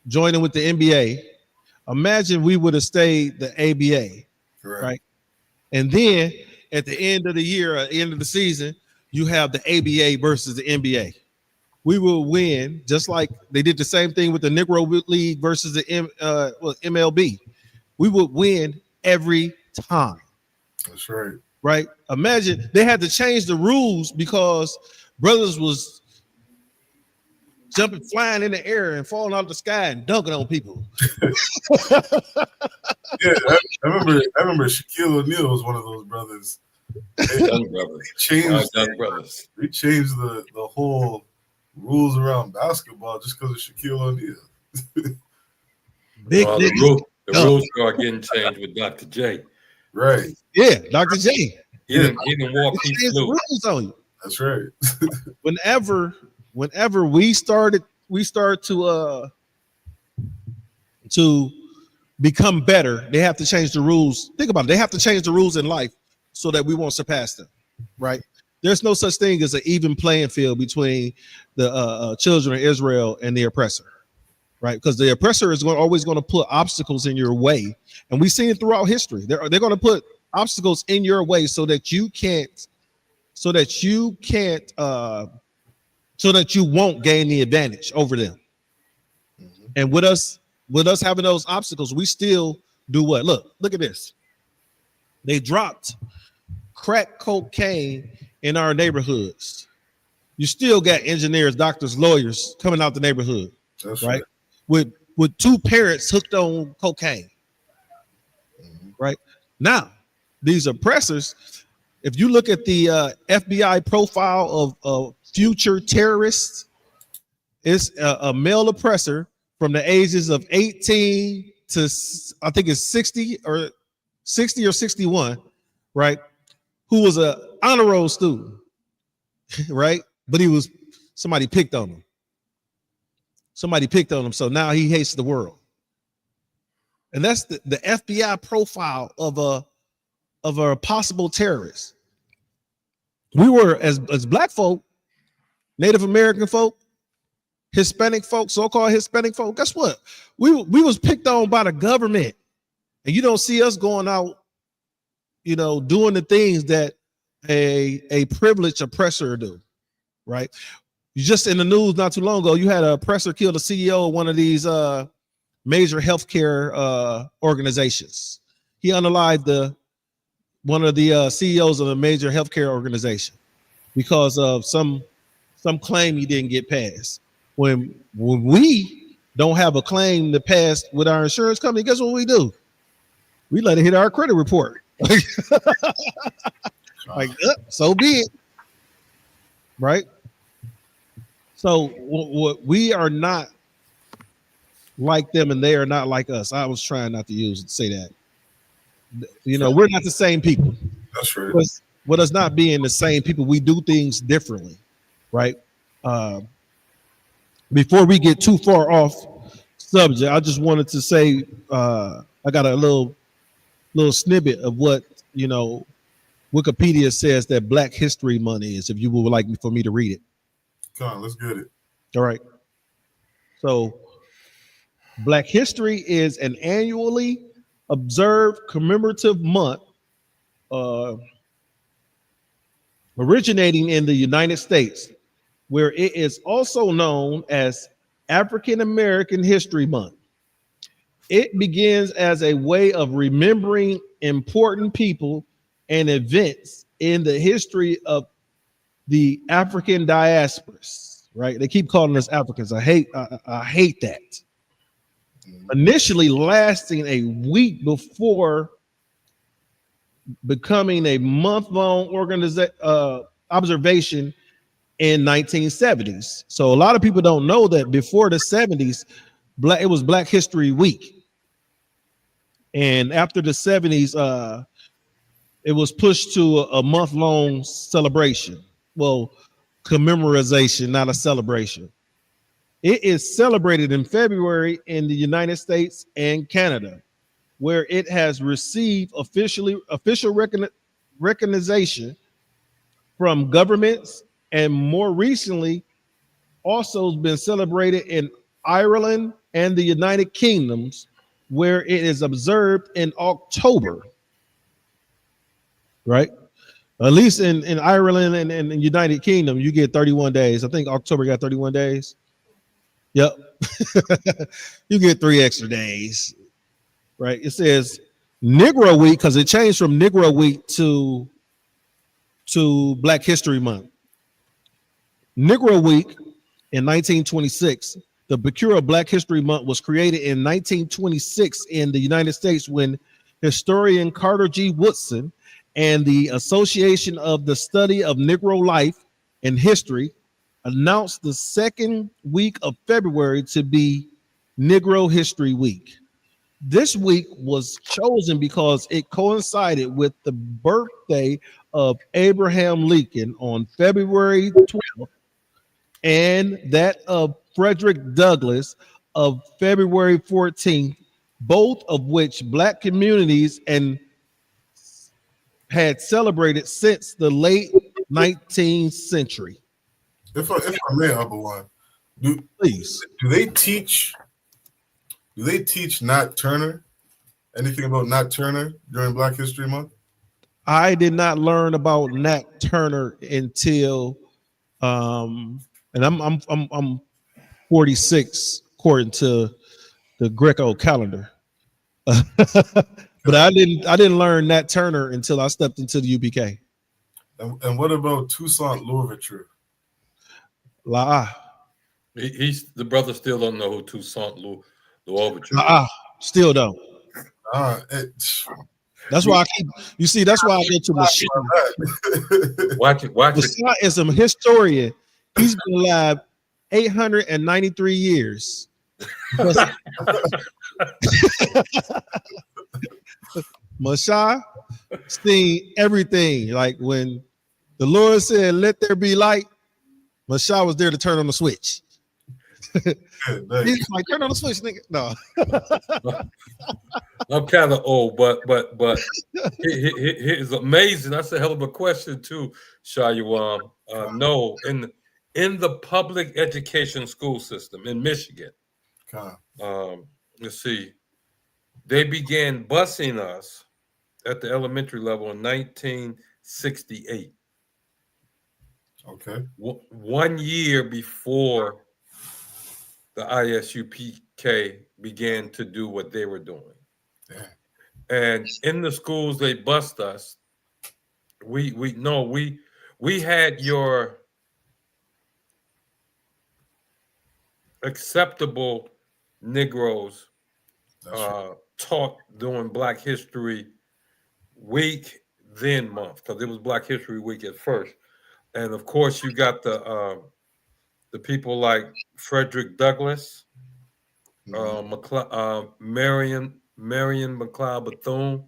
joining with the NBA, imagine we would have stayed the ABA. Right. And then at the end of the year, at the end of the season, you have the ABA versus the NBA. We will win, just like they did the same thing with the Negro League versus the MLB. We would win every time. That's right. Right? Imagine they had to change the rules because brothers was jumping, flying in the air and falling out of the sky and dunking on people. Yeah, I remember Shaquille O'Neal was one of those brothers. They changed the whole rules around basketball just because of Shaquille O'Neal. The rules start getting changed with Dr. J. Right. Yeah, Dr. J. He didn't walk these rules on you. That's right. Whenever we start to become better, they have to change the rules. Think about it. They have to change the rules in life so that we won't surpass them. Right? There's no such thing as an even playing field between the children of Israel and the oppressor. Right? Because the oppressor is always going to put obstacles in your way, and we've seen it throughout history. They're going to put obstacles in your way so that you won't gain the advantage over them. Mm-hmm. And with us having those obstacles, we still do what? Look at this. They dropped crack cocaine in our neighborhoods. You still got engineers, doctors, lawyers coming out the neighborhood. That's right. With two parents hooked on cocaine. Mm-hmm. Right now, these oppressors, if you look at the FBI profile of future terrorists, it's a male oppressor from the ages of 18 to I think it's 60 or 61, right? Who was a honor roll student, right? But somebody picked on him. So now he hates the world. And that's the FBI profile of a possible terrorist. We were, as black folk, Native American folk, Hispanic folk, so-called Hispanic folk, guess what? We was picked on by the government. And you don't see us going out, you know, doing the things that a privileged oppressor do, right? You just in the news not too long ago, you had an oppressor kill the CEO of one of these major healthcare organizations. He unalived one of the CEOs of a major healthcare organization. because of some claim he didn't get passed. When we don't have a claim to pass with our insurance company, guess what we do? We let it hit our credit report. Like, so be it. Right? So we are not like them and they are not like us. I was trying not to say that. You know, we're not the same people. That's right. With us not being the same people, we do things differently, right? Before we get too far off subject, I just wanted to say I got a little snippet of what, you know, Wikipedia says that Black History Month is, if you would like for me to read it. Come on, let's get it. All right. So Black History is an annually observed commemorative month originating in the United States, where it is also known as African American History Month. It begins as a way of remembering important people and events in the history of the African diasporas, right? They keep calling us Africans. I hate that. Initially lasting a week before becoming a month-long observation in 1970s. So a lot of people don't know that before the 70s, it was Black History Week. And after the 70s, it was pushed to a month-long celebration. Well, commemorization, not a celebration. It is celebrated in February in the United States and Canada, where it has received official recognition from governments, and more recently also been celebrated in Ireland and the United Kingdoms, where it is observed in October. Right? At least in Ireland and the United Kingdom, you get 31 days. I think October got 31 days. Yep. You get 3 extra days. Right? It says Negro Week because it changed from Negro Week to Black History Month. Negro Week in 1926, the peculiar Black History Month was created in 1926 in the United States when historian Carter G. Woodson and the Association of the Study of Negro Life and History announced the second week of February to be Negro History Week. This week was chosen because it coincided with the birthday of Abraham Lincoln on February 12th and that of Frederick Douglass of February 14th, both of which Black communities had celebrated since the late 19th century. If I may, Upper One, please. Do they teach Nat Turner? Anything about Nat Turner during Black History Month? I did not learn about Nat Turner until, and I'm 46 according to the Greco calendar. But I didn't learn Nat Turner until I stepped into the UPK. And what about Toussaint Louverture? He's the brother still don't know who Toussaint Louverture. Still don't. That's why I keep. You see, that's why I go to Machine. Watch it. Machine is a historian. He's been alive 893 years. Mashah seen everything. Like when the Lord said, "Let there be light," Mashah was there to turn on the switch. He's like, "Turn on the switch, nigga." No. I'm kind of old, but it's amazing. That's a hell of a question too, Shayuam. No, in the public education school system in Michigan, let's see, they began busing us at the elementary level in 1968. Okay. 1 year before the ISUPK began to do what they were doing. Yeah. And in the schools they bust us. We we had your acceptable Negroes taught during Black History Week, then month, because it was Black History Week at first. And of course, you got the people like Frederick Douglass, Marion McLeod Bethune,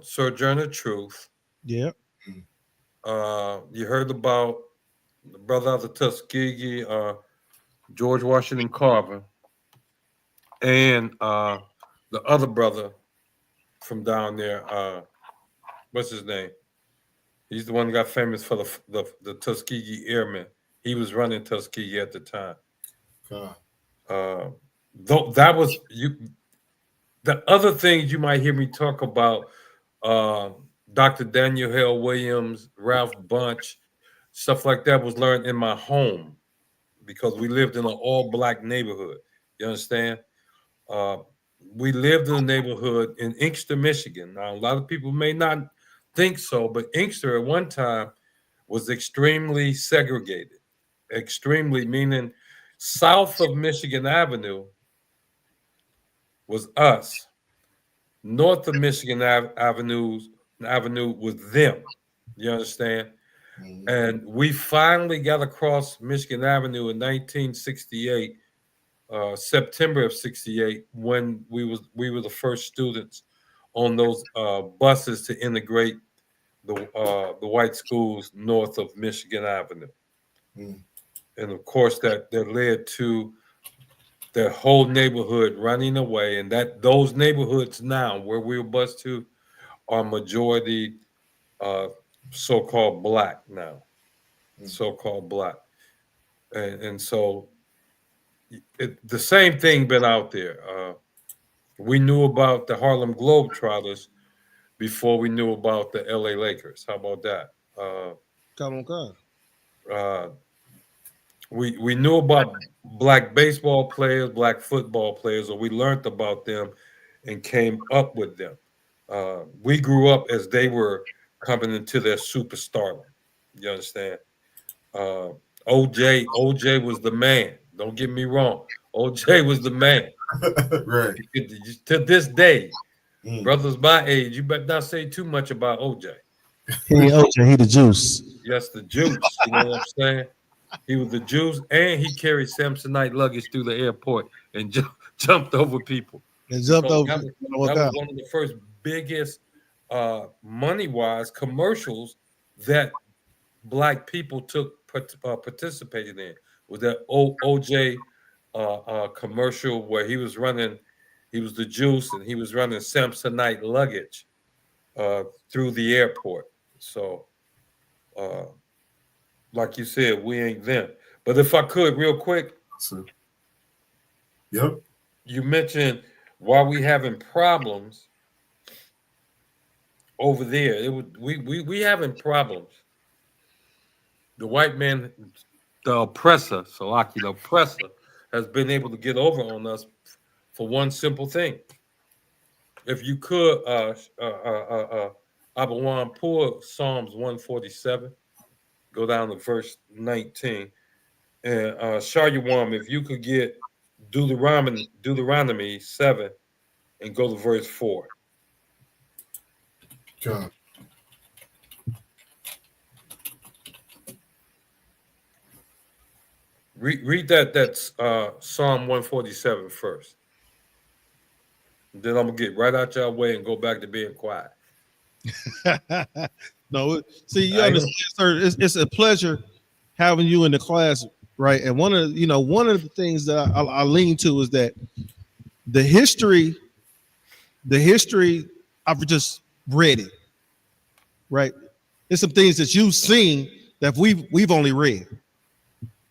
Sojourner Truth. Yeah. You heard about the brother of the Tuskegee, George Washington Carver, and the other brother from down there. What's his name? He's the one who got famous for the Tuskegee Airmen. He was running Tuskegee at the time. Though that was you. The other things you might hear me talk about, Dr. Daniel Hale Williams, Ralph Bunch, stuff like that was learned in my home because we lived in an all-Black neighborhood. You understand? We lived in a neighborhood in Inkster, Michigan. Now, a lot of people may not think so, but Inkster at one time was extremely segregated. Extremely, meaning south of Michigan Avenue was us. North of Michigan Avenue was them. You understand? And we finally got across Michigan Avenue in 1968, September of '68, when we were the first students on those buses to integrate the white schools north of Michigan Avenue. And of course, that led to the whole neighborhood running away, and that those neighborhoods now where we were bused to are majority so-called Black now, so-called Black, and so the same thing been out there. We knew about the Harlem Globetrotters before we knew about the LA Lakers. How about that? Come on. We knew about Black baseball players, Black football players, or we learned about them and came up with them. We grew up as they were coming into their superstardom. You understand? OJ was the man. Don't get me wrong. OJ was the man. Right. To this day, brothers my age, you better not say too much about OJ. He ain't OJ, he the juice. Yes, the juice. You know what I'm saying? He was the juice, and he carried Samsonite luggage through the airport and jumped over people. And jumped over. That was one of the first biggest money-wise commercials that Black people participated in. Was that OJ commercial where he was the juice, and he was running Samsonite luggage through the airport. So, like you said, we ain't them. But if I could, real quick. Yep. You mentioned why we having problems over there. We having problems. The white man, the oppressor, has been able to get over on us for one simple thing. If you could, Abawan, pull Psalms 147, go down to verse 19. And Sharyawam, if you could get Deuteronomy 7 and go to verse 4. John. Read that's Psalm 147 first. And then I'm gonna get right out your way and go back to being quiet. No, see, you understand, sir. It's a pleasure having you in the class, right? And one of the things that I lean to is that the history I've just read it, right? There's some things that you've seen that we've only read,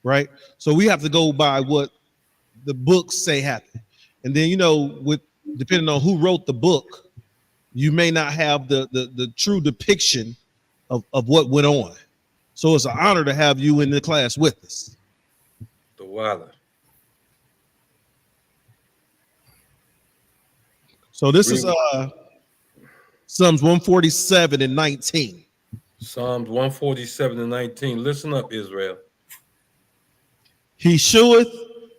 right? So we have to go by what the books say happened, and then with depending on who wrote the book, you may not have the true depiction of what went on. So it's an honor to have you in the class with us. The Wilder. So this is Psalms 147 and 19. Psalms 147 and 19. Listen up, Israel. He showeth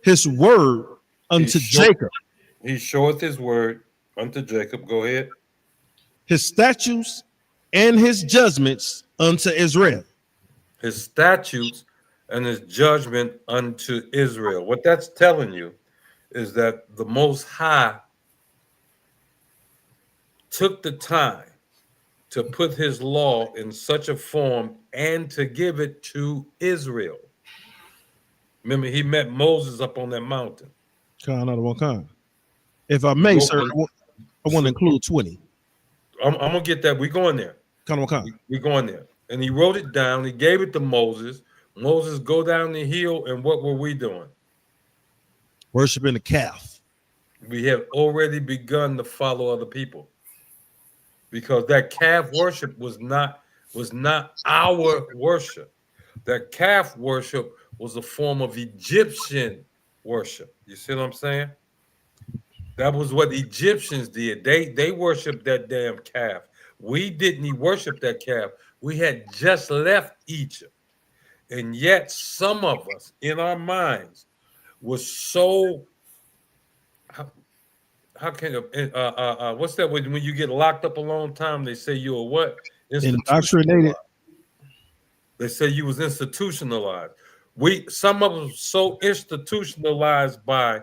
his word unto Jacob. He showeth his word unto Jacob. Go ahead. His statutes and his judgments unto Israel. His statutes and his judgment unto Israel. What that's telling you is that the Most High took the time to put his law in such a form and to give it to Israel. Remember, he met Moses up on that mountain. If I may, sir, I want to include 20. I'm gonna get that. We're going there. We're going there. And he wrote it down. He gave it to Moses. Moses, go down the hill. And what were we doing? Worshiping the calf. We have already begun to follow other people, because that calf worship was not our worship. That calf worship was a form of Egyptian worship. You see what I'm saying? That was what Egyptians did. They worshiped that damn calf. We didn't worship that calf. We had just left Egypt. And yet some of us in our minds was so, how can what's that when you get locked up a long time, they say you were what? Indoctrinated. They say you was institutionalized. Some of us were so institutionalized by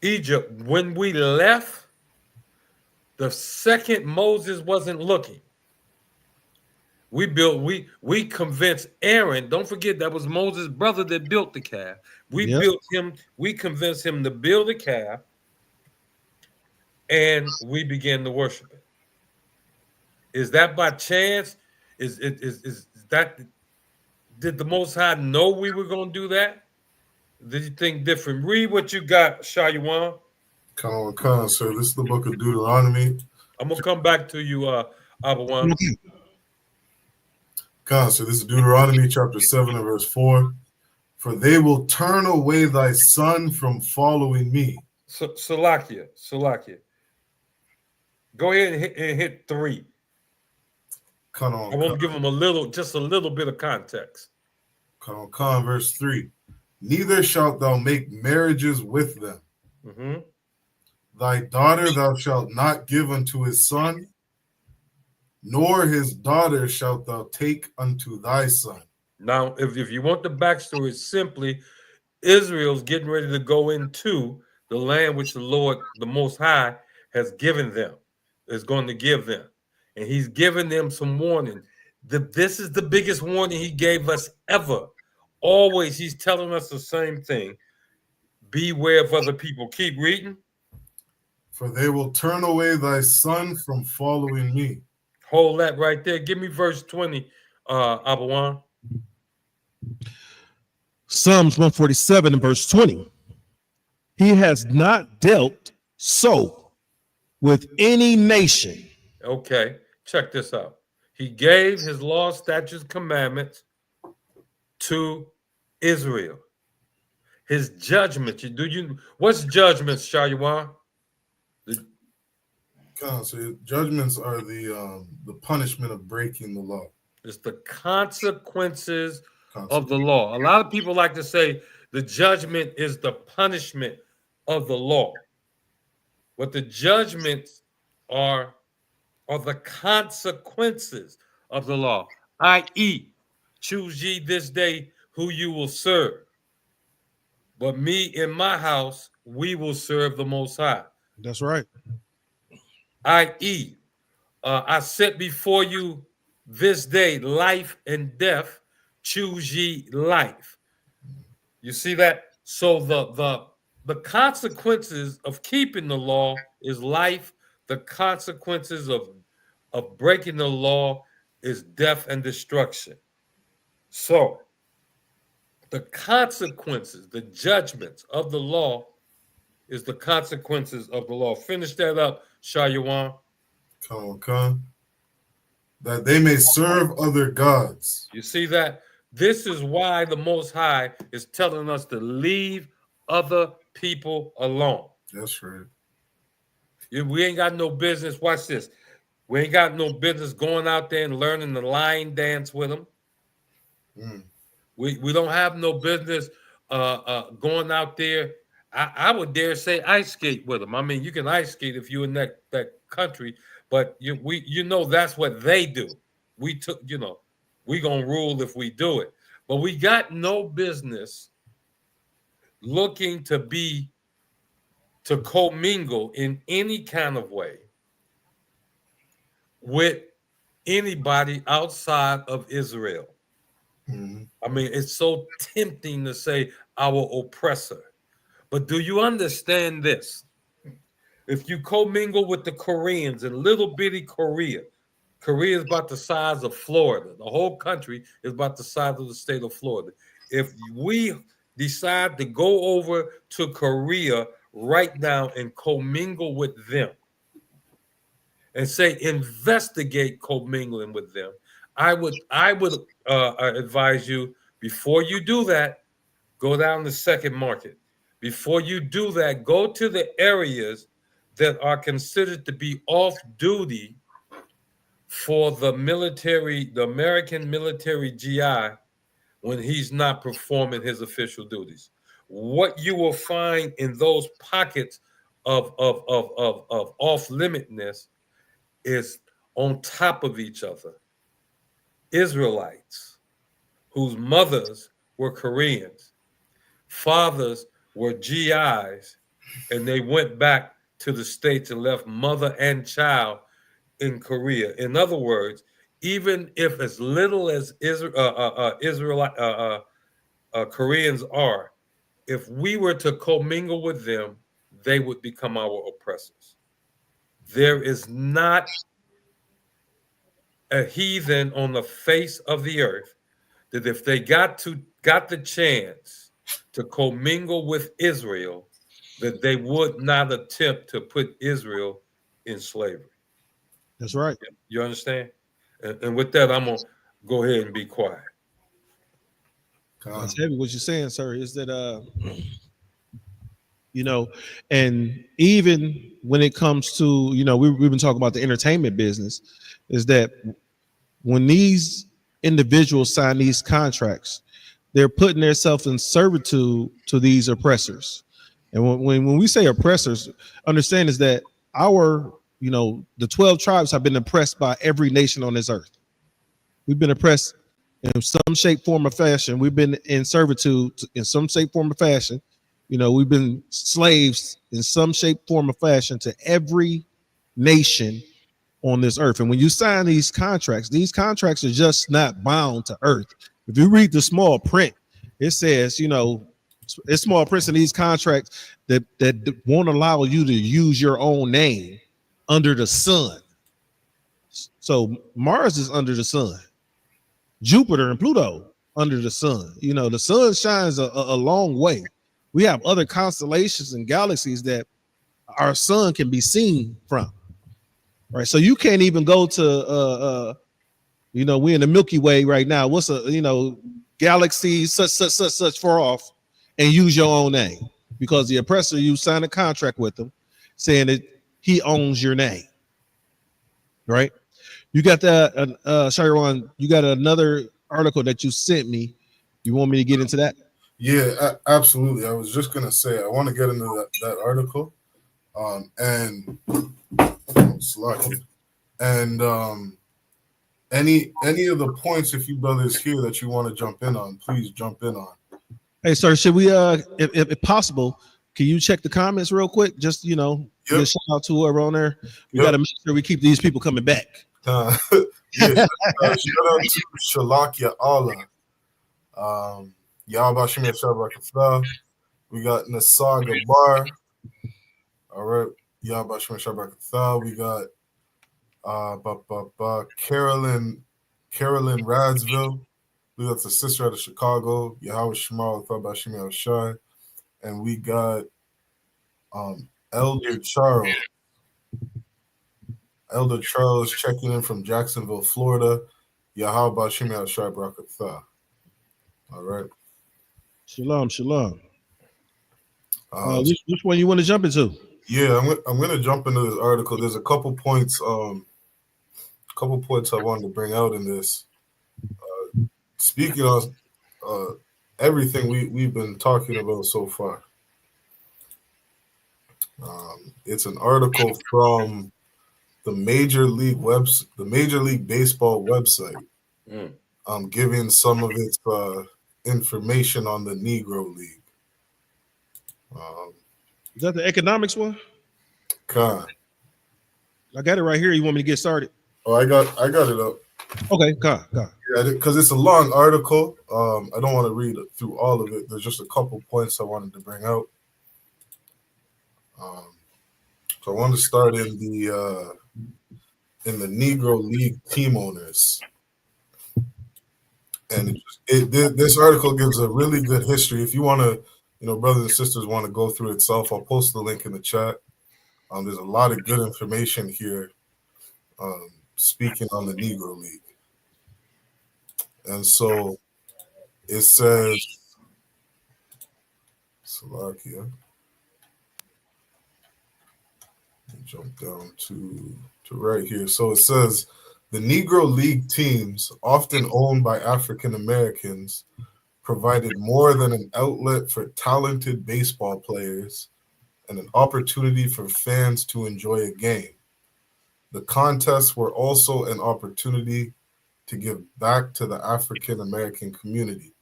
Egypt. When we left, the second Moses wasn't looking. We convinced Aaron. Don't forget that was Moses' brother that built the calf. We convinced him to build a calf, and we began to worship it. Is that by chance? Is that, did the Most High know we were going to do that? Did you think different? Read what you got, Shaywan. Come, sir. This is the book of Deuteronomy. I'm gonna come back to you, Abawan. So this is Deuteronomy chapter 7 and verse 4. For they will turn away thy son from following me. Salakia. Go ahead and hit 3. I want to give them just a little bit of context. Verse 3. Neither shalt thou make marriages with them. Mm-hmm. Thy daughter thou shalt not give unto his son, nor his daughter shalt thou take unto thy son. Now, if you want the backstory, it's simply Israel's getting ready to go into the land which the Lord, the Most High, has given them, is going to give them. And he's giving them some warning. This is the biggest warning he gave us ever. Always, he's telling us the same thing. Beware of other people. Keep reading. For they will turn away thy son from following me. Hold that right there. Give me verse 20, Abawan. Psalms 147 and verse 20. He has not dealt so with any nation. Okay, check this out. He gave his law, statutes, commandments to Israel. His judgment. What's judgments, Shaywan? So judgments are the punishment of breaking the law. It's the consequences of the law. A lot of people like to say the judgment is the punishment of the law. What the judgments are the consequences of the law, i.e., choose ye this day who you will serve. But me and my house, we will serve the Most High. That's right. I.e., I set before you this day life and death. Choose ye life. You see that? So the consequences of keeping the law is life. The consequences of breaking the law is death and destruction. So the consequences, the judgments of the law is the consequences of the law. Finish that up, Shaywan. Come. That they may serve other gods. You see that? This is why the Most High is telling us to leave other people alone. That's right. We ain't got no business. Watch this. We ain't got no business going out there and learning the line dance with them. We don't have no business going out there. I would dare say ice skate with them. I mean, you can ice skate if you're in that country, but you know that's what they do. We took, we gonna rule if we do it. But we got no business looking to commingle in any kind of way with anybody outside of Israel. I mean, it's so tempting to say our oppressor. But do you understand this? If you commingle with the Koreans in little bitty Korea is about the size of Florida. The whole country is about the size of the state of Florida. If we decide to go over to Korea right now and commingle with them and say investigate commingling with them, I would advise you, before you do that, go down to Second Market. Before you do that, go to the areas that are considered to be off duty for the military, the American military GI, when he's not performing his official duties. What you will find in those pockets of off-limitness is on top of each other. Israelites whose mothers were Koreans, fathers were GIs, and they went back to the States and left mother and child in Korea. In other words, even if as little as Koreans are, if we were to commingle with them, they would become our oppressors. There is not a heathen on the face of the earth that if they got the chance to commingle with Israel, that they would not attempt to put Israel in slavery. That's right. You understand? And with that, I'm gonna go ahead and be quiet. That's heavy. What you're saying, sir, is that and even when it comes to, we've been talking about the entertainment business, is that when these individuals sign these contracts, they're putting themselves in servitude to these oppressors. And when we say oppressors, understand is that the 12 tribes have been oppressed by every nation on this earth. We've been oppressed in some shape, form, or fashion. We've been in servitude in some shape, form, or fashion. We've been slaves in some shape, form, or fashion to every nation on this earth. And when you sign these contracts are just not bound to earth. If you read the small print, it says, it's small print in these contracts that won't allow you to use your own name under the sun. So Mars is under the sun. Jupiter and Pluto under the sun. The sun shines a long way. We have other constellations and galaxies that our sun can be seen from. Right. So you can't even go to we're in the Milky Way right now. What's galaxy such far off, and use your own name, because the oppressor, you sign a contract with them saying that he owns your name. Right. You got that, Sharon, you got another article that you sent me. You want me to get into that? Yeah, absolutely. I was just gonna say I want to get into that article, and any of the points, if you brothers here, that you want to jump in on, please jump in on. Hey, sir, should we if possible, can you check the comments real quick? Just give a shout out to whoever on there. We got to make sure we keep these people coming back. Shout out to Shalakia Allah. Yahba Shemir Shabbat. We got Nasaga Bar. All right. Yahba Shemir Shabbat. We got Carolyn Radsville. We got the sister out of Chicago, Yahweh Shemal Thaba Shemir Shai. And we got Elder Charles. Elder Charles checking in from Jacksonville, Florida. Yahweh Shemir Shai Brakatha. All right. Shalom. Which one you want to jump into? Yeah, I'm going to jump into this article. There's a couple points couple points I wanted to bring out in this. Speaking of everything we've been talking about so far, it's an article from the Major League Baseball website, giving some of its information on the Negro League. Is that the economics one? Con. I got it right here. You want me to get started? Oh, I got it up. Okay, con. Yeah, because it's a long article. I don't want to read through all of it. There's just a couple points I wanted to bring out. So I want to start in the Negro League team owners, and this article gives a really good history. If you want to, brothers and sisters want to go through it itself, I'll post the link in the chat. There's a lot of good information here, speaking on the Negro League. And so it says, Slovakia. Jump down to right here. So it says the Negro League teams, often owned by African Americans, provided more than an outlet for talented baseball players and an opportunity for fans to enjoy a game. The contests were also an opportunity to give back to the African American community.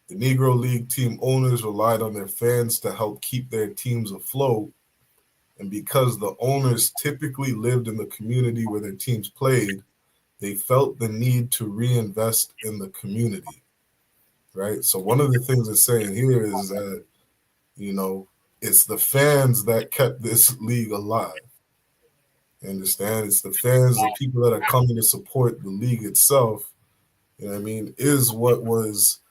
The Negro League team owners relied on their fans to help keep their teams afloat, and because the owners typically lived in the community where their teams played, they felt the need to reinvest in the community, right? So one of the things it's saying here is that, it's the fans that kept this league alive. You understand? It's the fans, the people that are coming to support the league itself, is what was,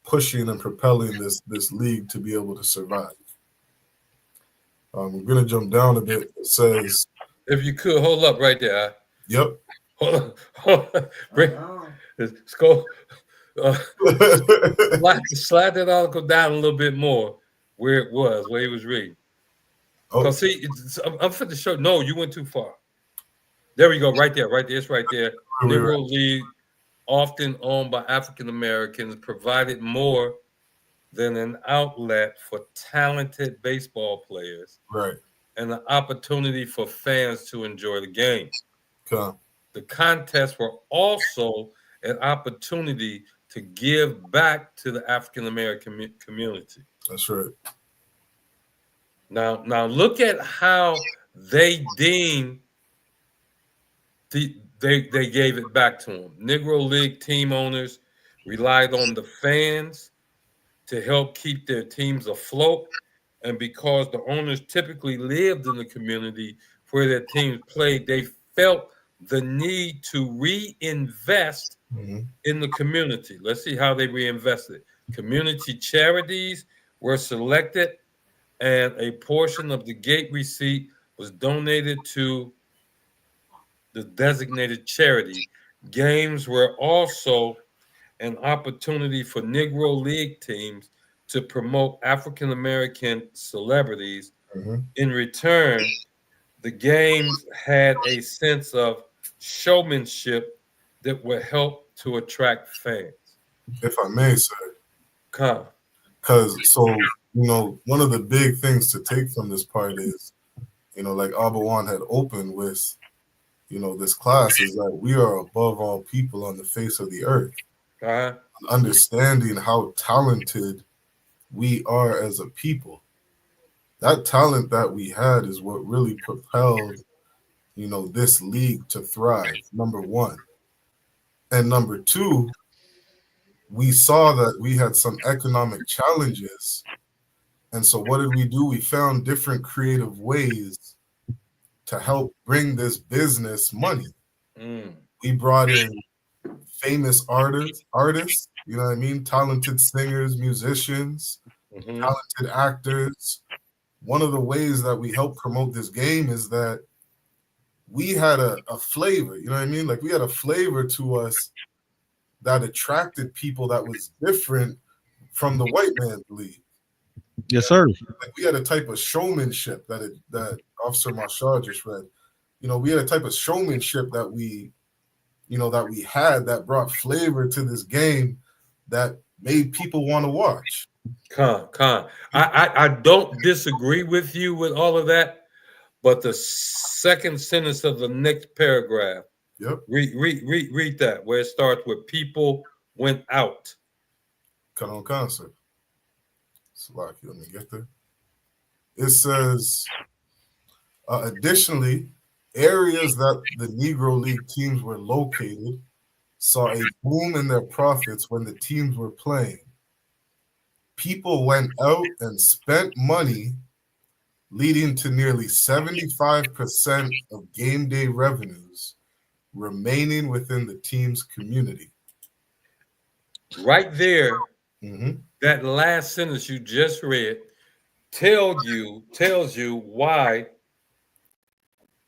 pushing and propelling this league to be able to survive. We're going to jump down a bit. It says... If you could, hold up right there. Yep. Hold on. Let's go. Slide that article down a little bit more where he was reading. Oh. See, I'm fit to show. No, you went too far. There we go. Right there. It's right there. Negro League, often owned by African Americans, provided more than an outlet for talented baseball players, right, and an opportunity for fans to enjoy the game. Okay. The contests were also an opportunity to give back to the African American community. That's right. Now look at how they deemed they gave it back to them. Negro League team owners relied on the fans to help keep their teams afloat, and because the owners typically lived in the community where their teams played, they felt the need to reinvest in the community. Let's see how they reinvested. Community charities were selected, and a portion of the gate receipt was donated to the designated charity. Games were also an opportunity for Negro League teams to promote African American celebrities. In return, the games had a sense of showmanship that would help to attract fans. If I may say, because one of the big things to take from this part is, like Abawan had opened with, this class is that we are above all people on the face of the earth. Understanding how talented we are as a people. That talent that we had is what really propelled, this league to thrive, number one. And number two, we saw that we had some economic challenges. And so what did we do? We found different creative ways to help bring this business money. We brought in famous artists, talented singers, musicians, talented actors. One of the ways that we help promote this game is that we had a flavor, like we had a flavor to us that attracted people that was different from the white man's league. Yes, sir. Like we had a type of showmanship that Officer Marshall just read. we had a type of showmanship that we had that brought flavor to this game that made people want to watch. Con. I don't disagree with you with all of that, but the second sentence of the next paragraph. Yep. Read that, where it starts with people went out. Cut on concept. Let me get there. It says, additionally, areas that the Negro League teams were located saw a boom in their profits when the teams were playing. People went out and spent money, leading to nearly 75% of game day revenues remaining within the team's community. Right there, that last sentence you just read tells you why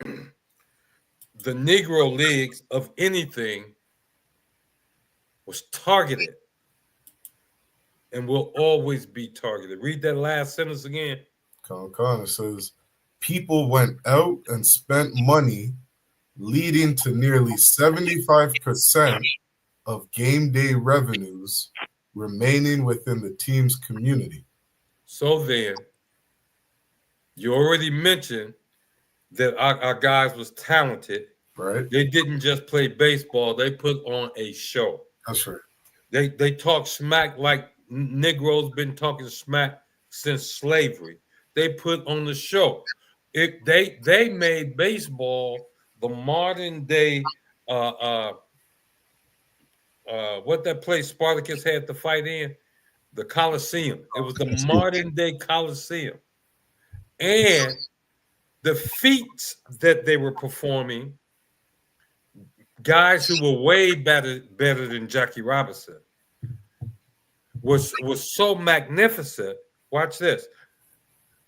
the Negro Leagues of anything was targeted and will always be targeted. Read that last sentence again. It says, people went out and spent money, leading to nearly 75% of game day revenues remaining within the team's community. So then, you already mentioned that our guys was talented. Right. They didn't just play baseball, they put on a show. That's right. They talk smack like Negroes been talking smack since slavery. They put on the show. They made baseball the modern day what that place Spartacus had to fight in? The Coliseum. It was the modern day Coliseum. And the feats that they were performing, guys who were way better than Jackie Robinson, was so magnificent. Watch this.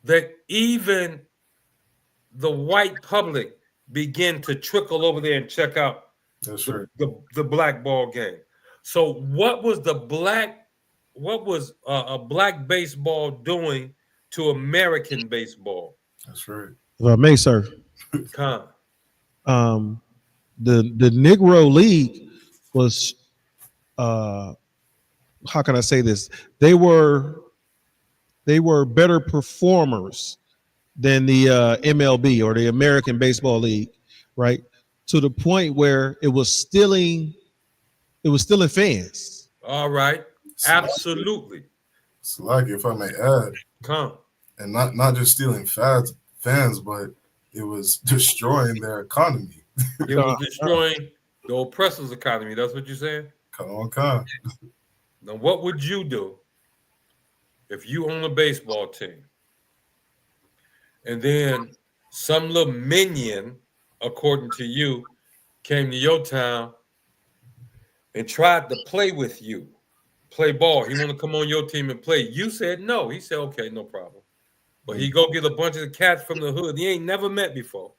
That even the white public began to trickle over there and check out the black ball game. So what was a black baseball doing to American baseball? That's right. If I may, sir. Con. The Negro League was how can I say this? They were better performers than the MLB or the American Baseball League, right? To the point where it was stealing fans. All right. Absolutely. Slaggy, if I may add. Come. And not just stealing fans, but it was destroying their economy. It was destroying the oppressor's economy. That's what you're saying? Come on. Now, what would you do if you own a baseball team and then some little minion, according to you, came to your town and tried to play with you, play ball? He wanted to come on your team and play. You said no. He said, okay, no problem. But he go get a bunch of the cats from the hood he ain't never met before.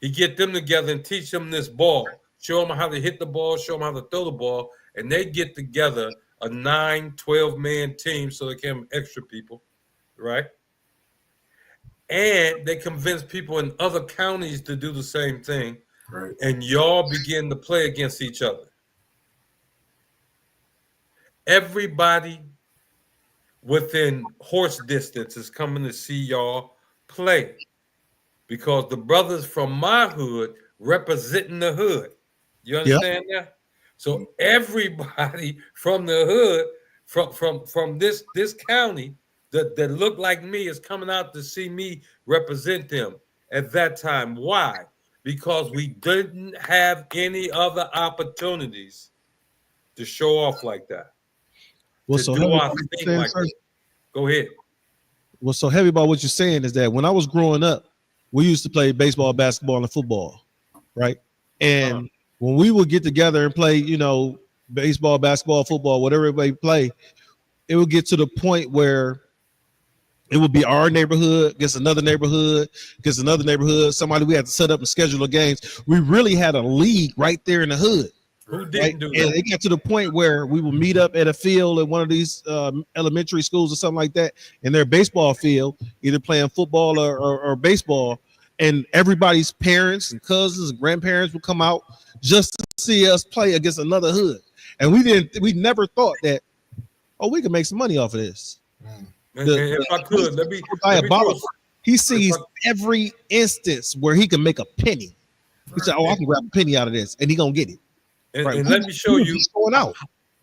He get them together and teach them this ball, show them how to hit the ball, show them how to throw the ball, and they get together a 9-12-man team so they can have extra people, right? And they convince people in other counties to do the same thing, right? And y'all begin to play against each other. Everybody within horse distance is coming to see y'all play because the brothers from my hood representing the hood. You understand that? So everybody from the hood, from this county that look like me is coming out to see me represent them at that time. Why? Because we didn't have any other opportunities to show off like that. What's so heavy about what you're saying, sir? Go ahead. What's so heavy about what you're saying is that when I was growing up, we used to play baseball, basketball, and football, right? And when we would get together and play, baseball, basketball, football, whatever everybody play, it would get to the point where it would be our neighborhood against another neighborhood, against another neighborhood, somebody we had to set up and schedule the games. We really had a league right there in the hood. Who didn't do that? And it got to the point where we would meet up at a field at one of these elementary schools or something like that, in their baseball field, either playing football or baseball, and everybody's parents and cousins and grandparents would come out just to see us play against another hood. And we never thought that, oh, we can make some money off of this. If I could, let me he sees every instance where he can make a penny. He said, "Oh, I can grab a penny out of this," and he gonna get it. And let me show you going out.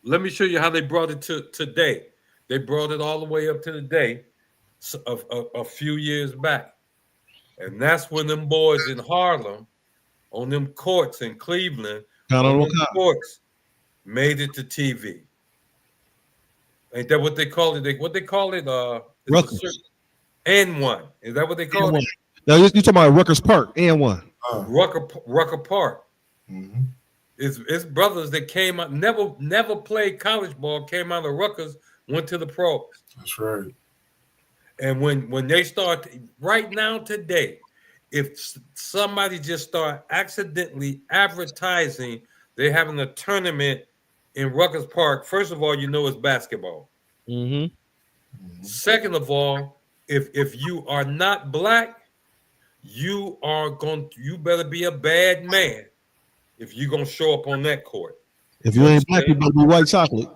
Let me show you how they brought it to today. They brought it all the way up to the day a few years back, and that's when them boys in Harlem, on them courts in Cleveland, courts made it to TV. Ain't that what they call it? What they call it? Rutgers. N1. Is that what they call it? No, you're talking about Rutgers Park, N1. Rucker Park. Mm-hmm. It's brothers that came out, never played college ball, came out of Rutgers, went to the pros. That's right. And when they start right now today, if somebody just start accidentally advertising they're having a tournament in Rutgers Park, first of all, you know it's basketball. Mm-hmm. Second of all, if you are not black, you better be a bad man if you're gonna show up on that court. If you ain't black, you better be white chocolate.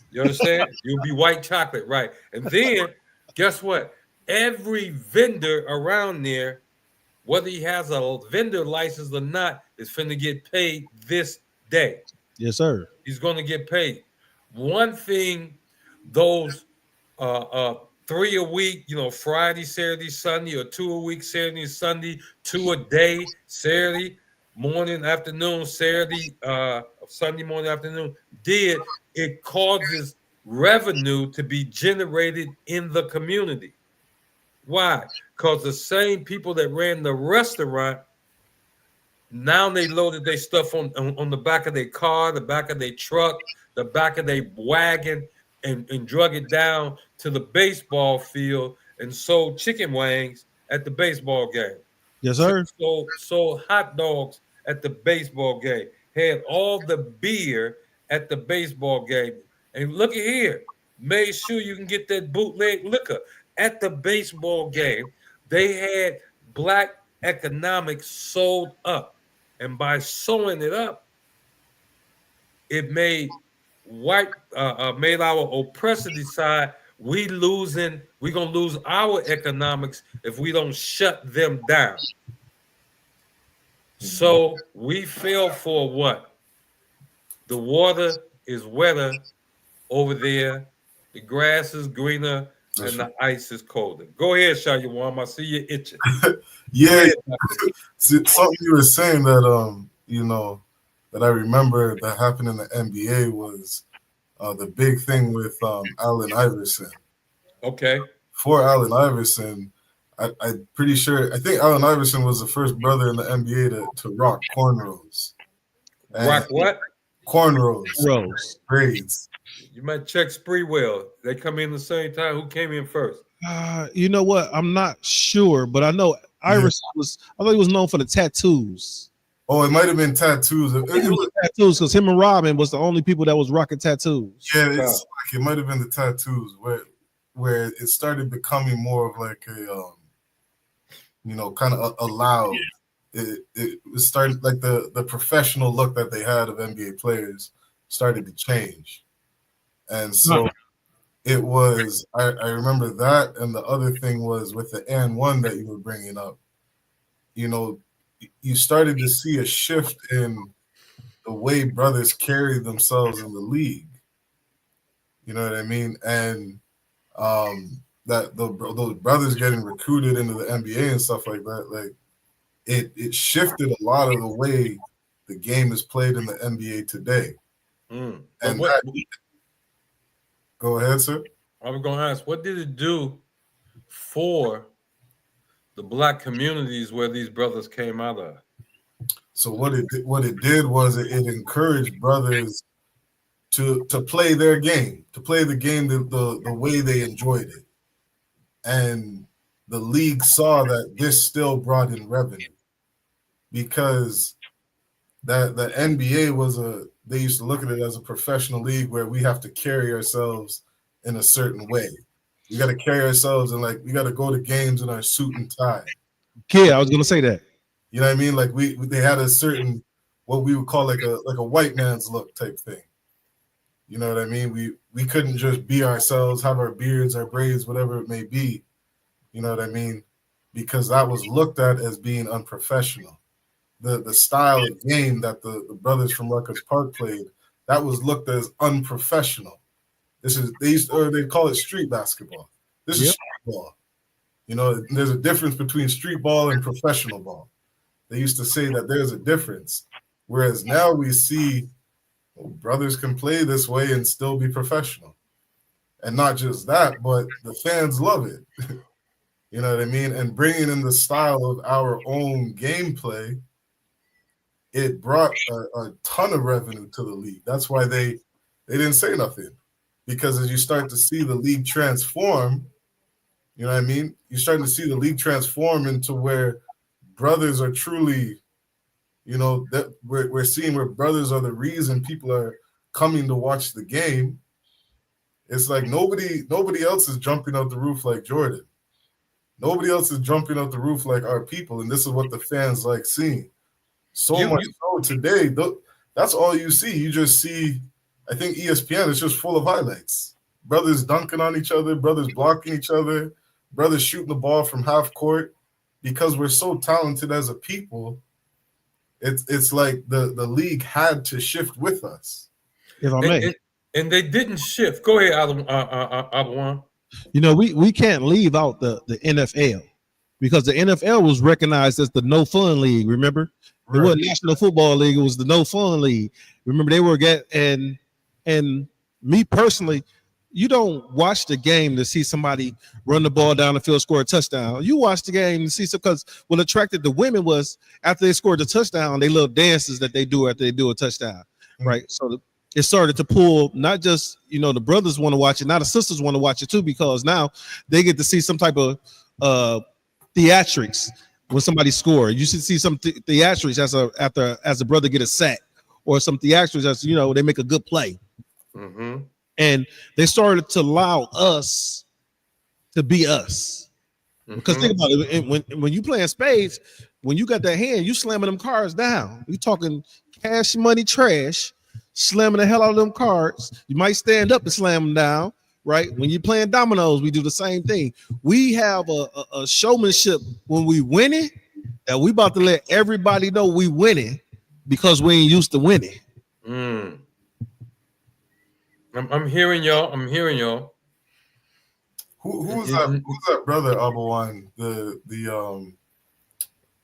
You understand? You'll be white chocolate, right? And then guess what? Every vendor around there, whether he has a vendor license or not, is finna get paid this day. Yes, sir. He's gonna get paid. One thing, those 3 a week, Friday, Saturday, Sunday, or 2 a week, Saturday, Sunday, 2 a day, Saturday morning, afternoon, Saturday, Sunday morning, afternoon, it causes revenue to be generated in the community. Why? Because the same people that ran the restaurant, now they loaded their stuff on the back of their car, the back of their truck, the back of their wagon, and drug it down to the baseball field and sold chicken wings at the baseball game. Yes, sir. Sold hot dogs at the baseball game. Had all the beer at the baseball game. And look at here, made sure you can get that bootleg liquor at the baseball game. They had black economics sold up. And by sewing it up, it made made our oppressor decide we're gonna lose our economics if we don't shut them down. So we fell for what? The water is wetter over there, the grass is greener, and the ice is colder. Go ahead, Shayawam. I see you itching. Yeah, something you were saying that that I remember that happened in the NBA was the big thing with Allen Iverson. Okay. For Allen Iverson, I'm pretty sure. I think Allen Iverson was the first brother in the NBA to rock cornrows. Rock what? Cornrows. Braids. You might check Spreewell. They come in the same time. Who came in first? You know what? I'm not sure, but I know Iverson I thought he was known for the tattoos. Oh, it might have been tattoos. It was tattoos because him and Robin was the only people that was rocking tattoos. Yeah, it's like it might have been the tattoos where it started becoming more of like a kind of allowed. It was started like the professional look that they had of NBA players started to change. And so it was, I remember that. And the other thing was with the N1 that you were bringing up, you started to see a shift in the way brothers carry themselves in the league. You know what I mean? And that those brothers getting recruited into the NBA and stuff like that, like it shifted a lot of the way the game is played in the NBA today. And go ahead, sir. I was going to ask, what did it do for the black communities where these brothers came out of? So what it did was it encouraged brothers to play their game, to play the game the way they enjoyed it. And the league saw that this still brought in revenue because that the NBA they used to look at it as a professional league where we have to carry ourselves in a certain way. We got to carry ourselves and we got to go to games in our suit and tie. Yeah, I was gonna say that. You know what I mean? Like they had a certain what we would call like a white man's look type thing. You know what I mean? We couldn't just be ourselves, have our beards, our braids, whatever it may be. You know what I mean? Because that was looked at as being unprofessional. The style of game that the brothers from Rutgers Park played, that was looked as unprofessional. They call it street basketball. This is street ball. You know, there's a difference between street ball and professional ball. They used to say that there's a difference. Whereas now we see brothers can play this way and still be professional. And not just that, but the fans love it. You know what I mean? And bringing in the style of our own gameplay, it brought a ton of revenue to the league. That's why they didn't say nothing. Because as you start to see the league transform, you know what I mean? You're starting to see the league transform into where brothers are truly, you know, that we're seeing where brothers are the reason people are coming to watch the game. It's like nobody else is jumping out the roof like Jordan. Nobody else is jumping out the roof like our people, and this is what the fans like seeing. Much so today, that's all you see. You just see, I think ESPN is just full of highlights. Brothers dunking on each other, brothers blocking each other, brothers shooting the ball from half court. Because we're so talented as a people, it's like the league had to shift with us. If I may. And they didn't shift. Go ahead, Abawan. You know, we can't leave out the NFL because the NFL was recognized as the no fun league. Remember, it wasn't National Football League; it was the no fun league. Remember, they were and me personally, you don't watch the game to see somebody run the ball down the field, score a touchdown. You watch the game to see because what attracted the women was after they scored the touchdown, they little dances that they do after they do a touchdown, right? So it started to pull not just, you know, the brothers want to watch it, now the sisters want to watch it too, because now they get to see some type of theatrics when somebody scored. You should see some theatrics as a brother get a sack, or some theatrics as, you know, they make a good play. Mm-hmm. And they started to allow us to be us. Because think about it, when you playing spades, when you got that hand, you slamming them cards down. You talking cash money trash, slamming the hell out of them cards. You might stand up and slam them down, right? When you're playing dominoes, we do the same thing. We have a showmanship when we winning that we about to let everybody know we winning because we ain't used to winning. I'm hearing y'all. Who's that brother, Abawan?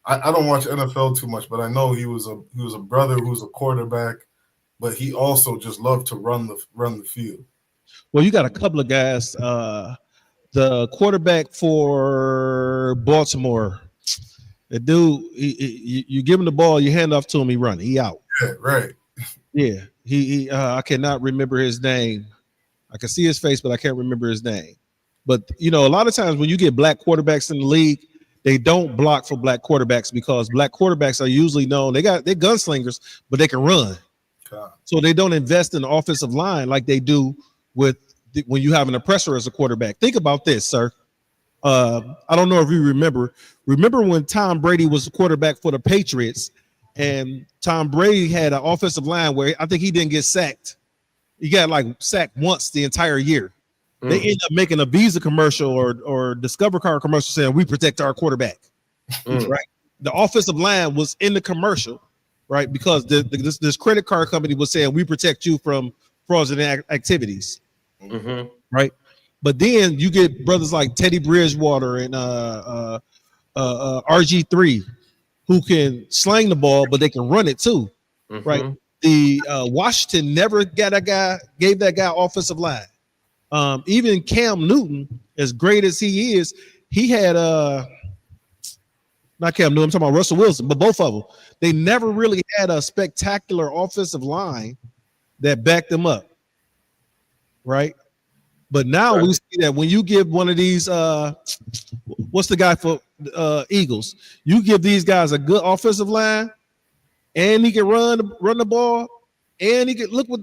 I don't watch NFL too much, but I know he was a brother who's a quarterback, but he also just loved to run the field. Well, you got a couple of guys. The quarterback for Baltimore, the dude, you give him the ball, you hand off to him, he run, he out. Yeah, right. Yeah, he I cannot remember his name. I can see his face, but I can't remember his name. But you know, a lot of times when you get black quarterbacks in the league, they don't block for black quarterbacks because black quarterbacks are usually known. They're gunslingers, but they can run. God. So they don't invest in the offensive line like they do when you have an oppressor as a quarterback. Think about this, sir. I don't know if you remember when Tom Brady was the quarterback for the Patriots, and Tom Brady had an offensive line where I think he didn't get sacked. He got like sacked once the entire year. They end up making a Visa commercial or Discover Card commercial saying we protect our quarterback. Right? The offensive line was in the commercial, right? Because this credit card company was saying we protect you from fraudulent activities. Right? But then you get brothers like Teddy Bridgewater and RG3 who can sling the ball, but they can run it too. Right? The Washington never gave that guy offensive line. Even Cam Newton, as great as he is, he had not Cam Newton, I'm talking about Russell Wilson, but both of them, they never really had a spectacular offensive line that backed them up. Right? But now we see that when you give one of these, what's the guy for Eagles? You give these guys a good offensive line, and he can run the ball, and he can look what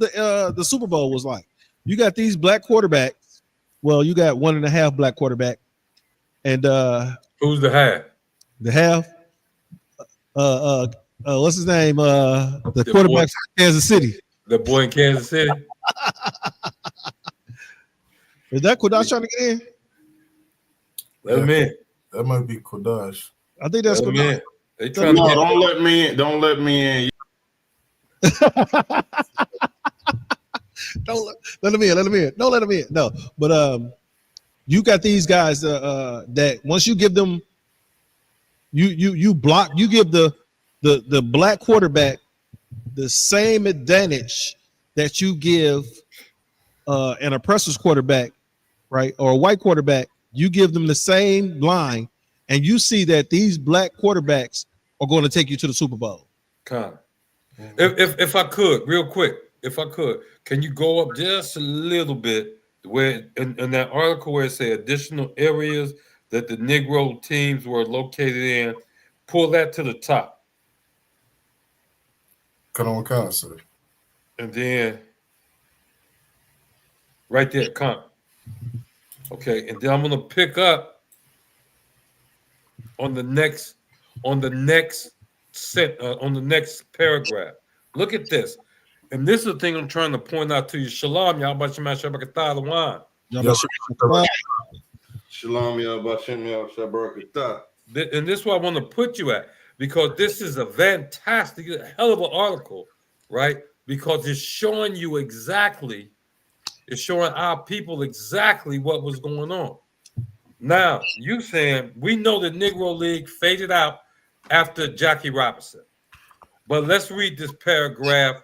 the Super Bowl was like. You got these black quarterbacks. Well, you got 1.5 black quarterback, and who's the half? They have what's his name? The quarterback from Kansas City. The boy in Kansas City. Is that Kodash trying to get in? Let him in. That might be Kodash. I think that's Kodash. They trying to No, get don't let me in. Don't let me in. Don't let him in. Let him in. Don't let him in. No, but you got these guys that once you give them, you block. You give the black quarterback the same advantage that you give an oppressor's quarterback, right, or a white quarterback. You give them the same line, and you see that these black quarterbacks are going to take you to the Super Bowl. Con. If I could, real quick, if I could, can you go up just a little bit where in that article where it say additional areas that the Negro teams were located in? Pull that to the top. Sir. And then right there, con. Okay, and then I'm gonna pick up on the next paragraph. Look at this. And this is the thing I'm trying to point out to you. Shalom, y'all about Shema Shabakatah Lawan. Shalom, y'all about Shema Shabakatah. And this is where I want to put you at, because this is a fantastic, hell of an article, right? Because it's showing you exactly, it's showing our people exactly what was going on. Now, you saying we know the Negro League faded out after Jackie Robinson. But let's read this paragraph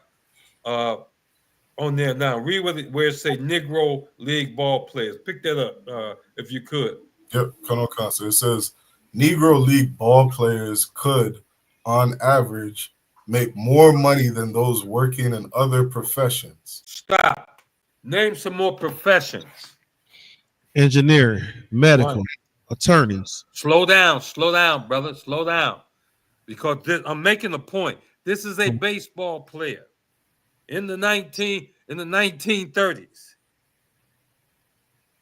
on there now. Read where it say Negro League ball players. Pick that up if you could. Yep, so it says Negro League ball players could, on average, make more money than those working in other professions. Stop. Name some more professions. Engineering, medical, attorneys. Slow down, brother. Slow down. Because I'm making a point. This is a baseball player in the 1930s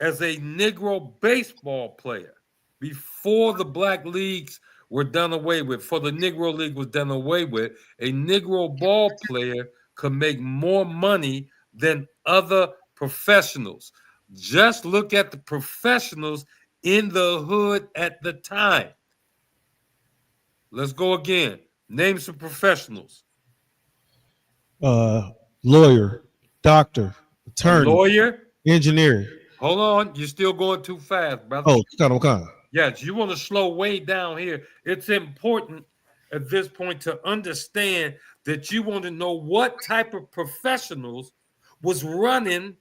as a Negro baseball player before the black leagues were done away with, before the Negro League was done away with. A Negro ball player could make more money than other professionals. Just look at the professionals in the hood at the time. Let's go again. Name some professionals. Lawyer, doctor, attorney, lawyer, engineer. Hold on, you're still going too fast, brother. Oh, kind. Yes, you want to slow way down here. It's important at this point to understand that you want to know what type of professionals was running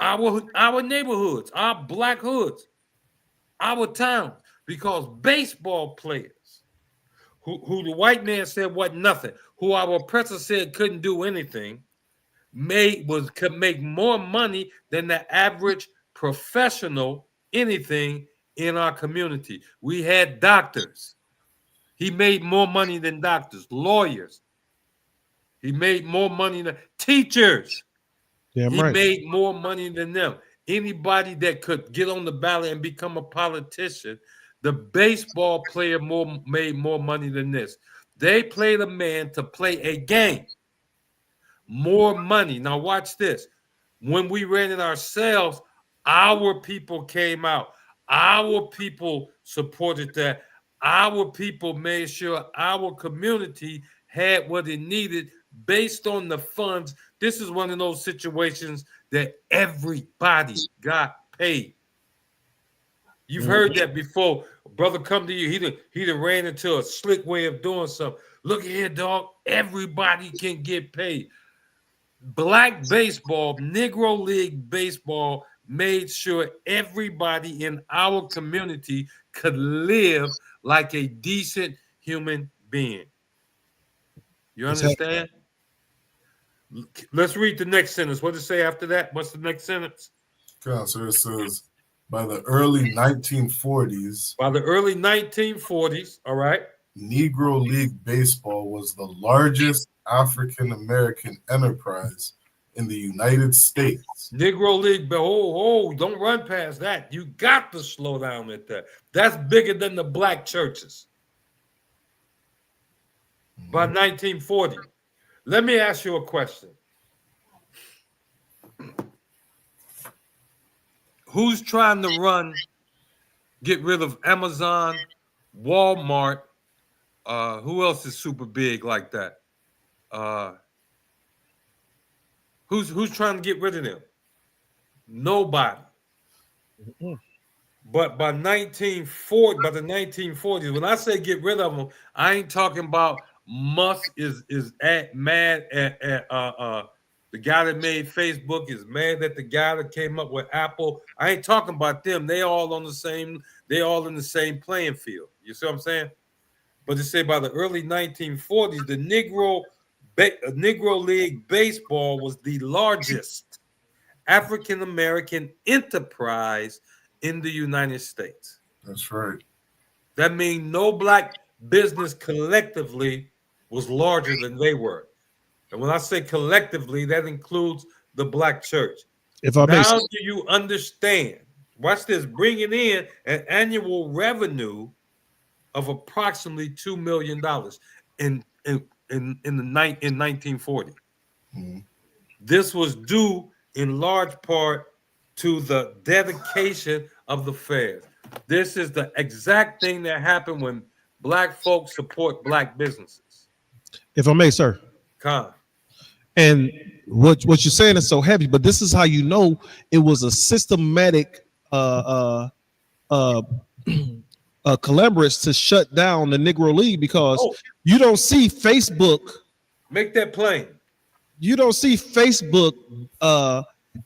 our neighborhoods, our black hoods, our towns, because baseball players who the white man said wasn't nothing, who our oppressor said couldn't do anything, could make more money than the average professional anything in our community. We had doctors. He made more money than doctors. Lawyers. He made more money than teachers. Damn he right. made more money than them. Anybody that could get on the ballot and become a politician, the baseball player made more money than this. They played a man to play a game. More money. Now watch this. When we ran it ourselves, our people came out. Our people supported that. Our people made sure our community had what it needed based on the funds. This is one of those situations that everybody got paid. You've heard that before. A brother come to you, he done ran into a slick way of doing something. Look here, dog. Everybody can get paid. Black baseball, Negro League baseball made sure everybody in our community could live like a decent human being. You understand? Let's read the next sentence. What does it say after that? What's the next sentence? So it says, by the early 1940s. By the early 1940s, all right. Negro League Baseball was the largest African-American enterprise in the United States. Negro League, don't run past that. You got to slow down at that. That's bigger than the black churches. by 1940. Let me ask you a question. Who's trying to get rid of Amazon, Walmart? Who else is super big like that? Who's trying to get rid of them? Nobody. But by the 1940s, when I say get rid of them, I ain't talking about Musk is mad at the guy that made Facebook, is mad at the guy that came up with Apple. I ain't talking about them. They all in the same playing field. You see what I'm saying? But to say by the early 1940s, the Negro League Baseball was the largest African American enterprise in the United States. That's right. That means no black business collectively was larger than they were. And when I say collectively, that includes the black church. If I may, now do you understand? Watch this, bringing in an annual revenue of approximately $2 million in 1940. Mm-hmm. This was due in large part to the dedication of the fairs. This is the exact thing that happened when black folks support black businesses. If I may, sir. Con. And what you're saying is so heavy, but this is how you know it was a systematic collaborates to shut down the Negro League, because you don't see Facebook. Make that plain. You don't see Facebook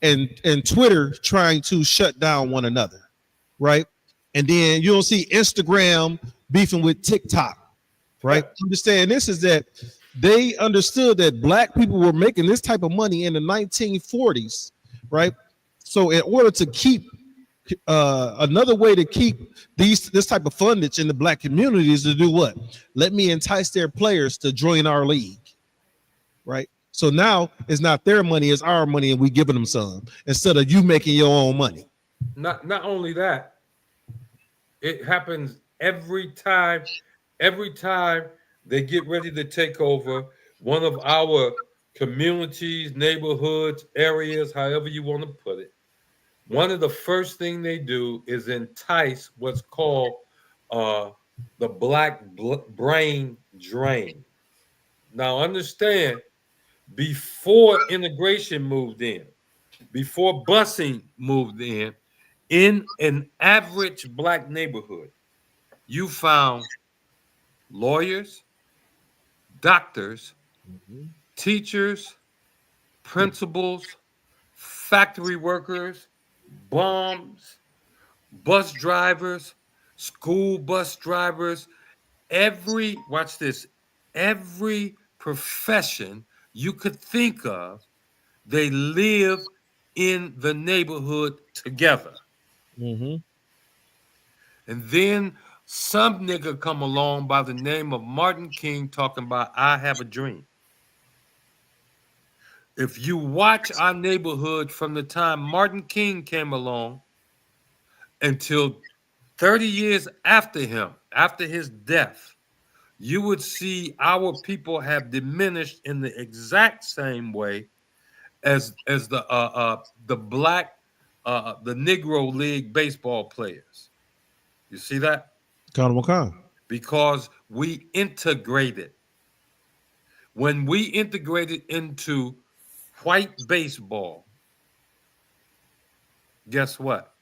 and Twitter trying to shut down one another, right? And then you don't see Instagram beefing with TikTok, right? Understand this is that they understood that black people were making this type of money in the 1940s, right? So in order to keep another way to keep this type of fundage in the black community is to do what? Let me entice their players to join our league, right? So now it's not their money, it's our money, and we giving them some instead of you making your own money. Not only that, it happens every time they get ready to take over one of our communities, neighborhoods, areas, however you want to put it. One of the first thing they do is entice what's called the black brain drain. Now understand, before integration moved in, before busing moved in an average black neighborhood, you found lawyers, doctors, teachers, principals, factory workers, bums, bus drivers, school bus drivers, every profession you could think of, they live in the neighborhood together. Mm-hmm. And then some nigga come along by the name of Martin King talking about, I have a dream. If you watch our neighborhood from the time Martin King came along until 30 years after him, after his death, you would see our people have diminished in the exact same way as the black the Negro League baseball players. You see that? Because we integrated. When we integrated into white baseball, guess what?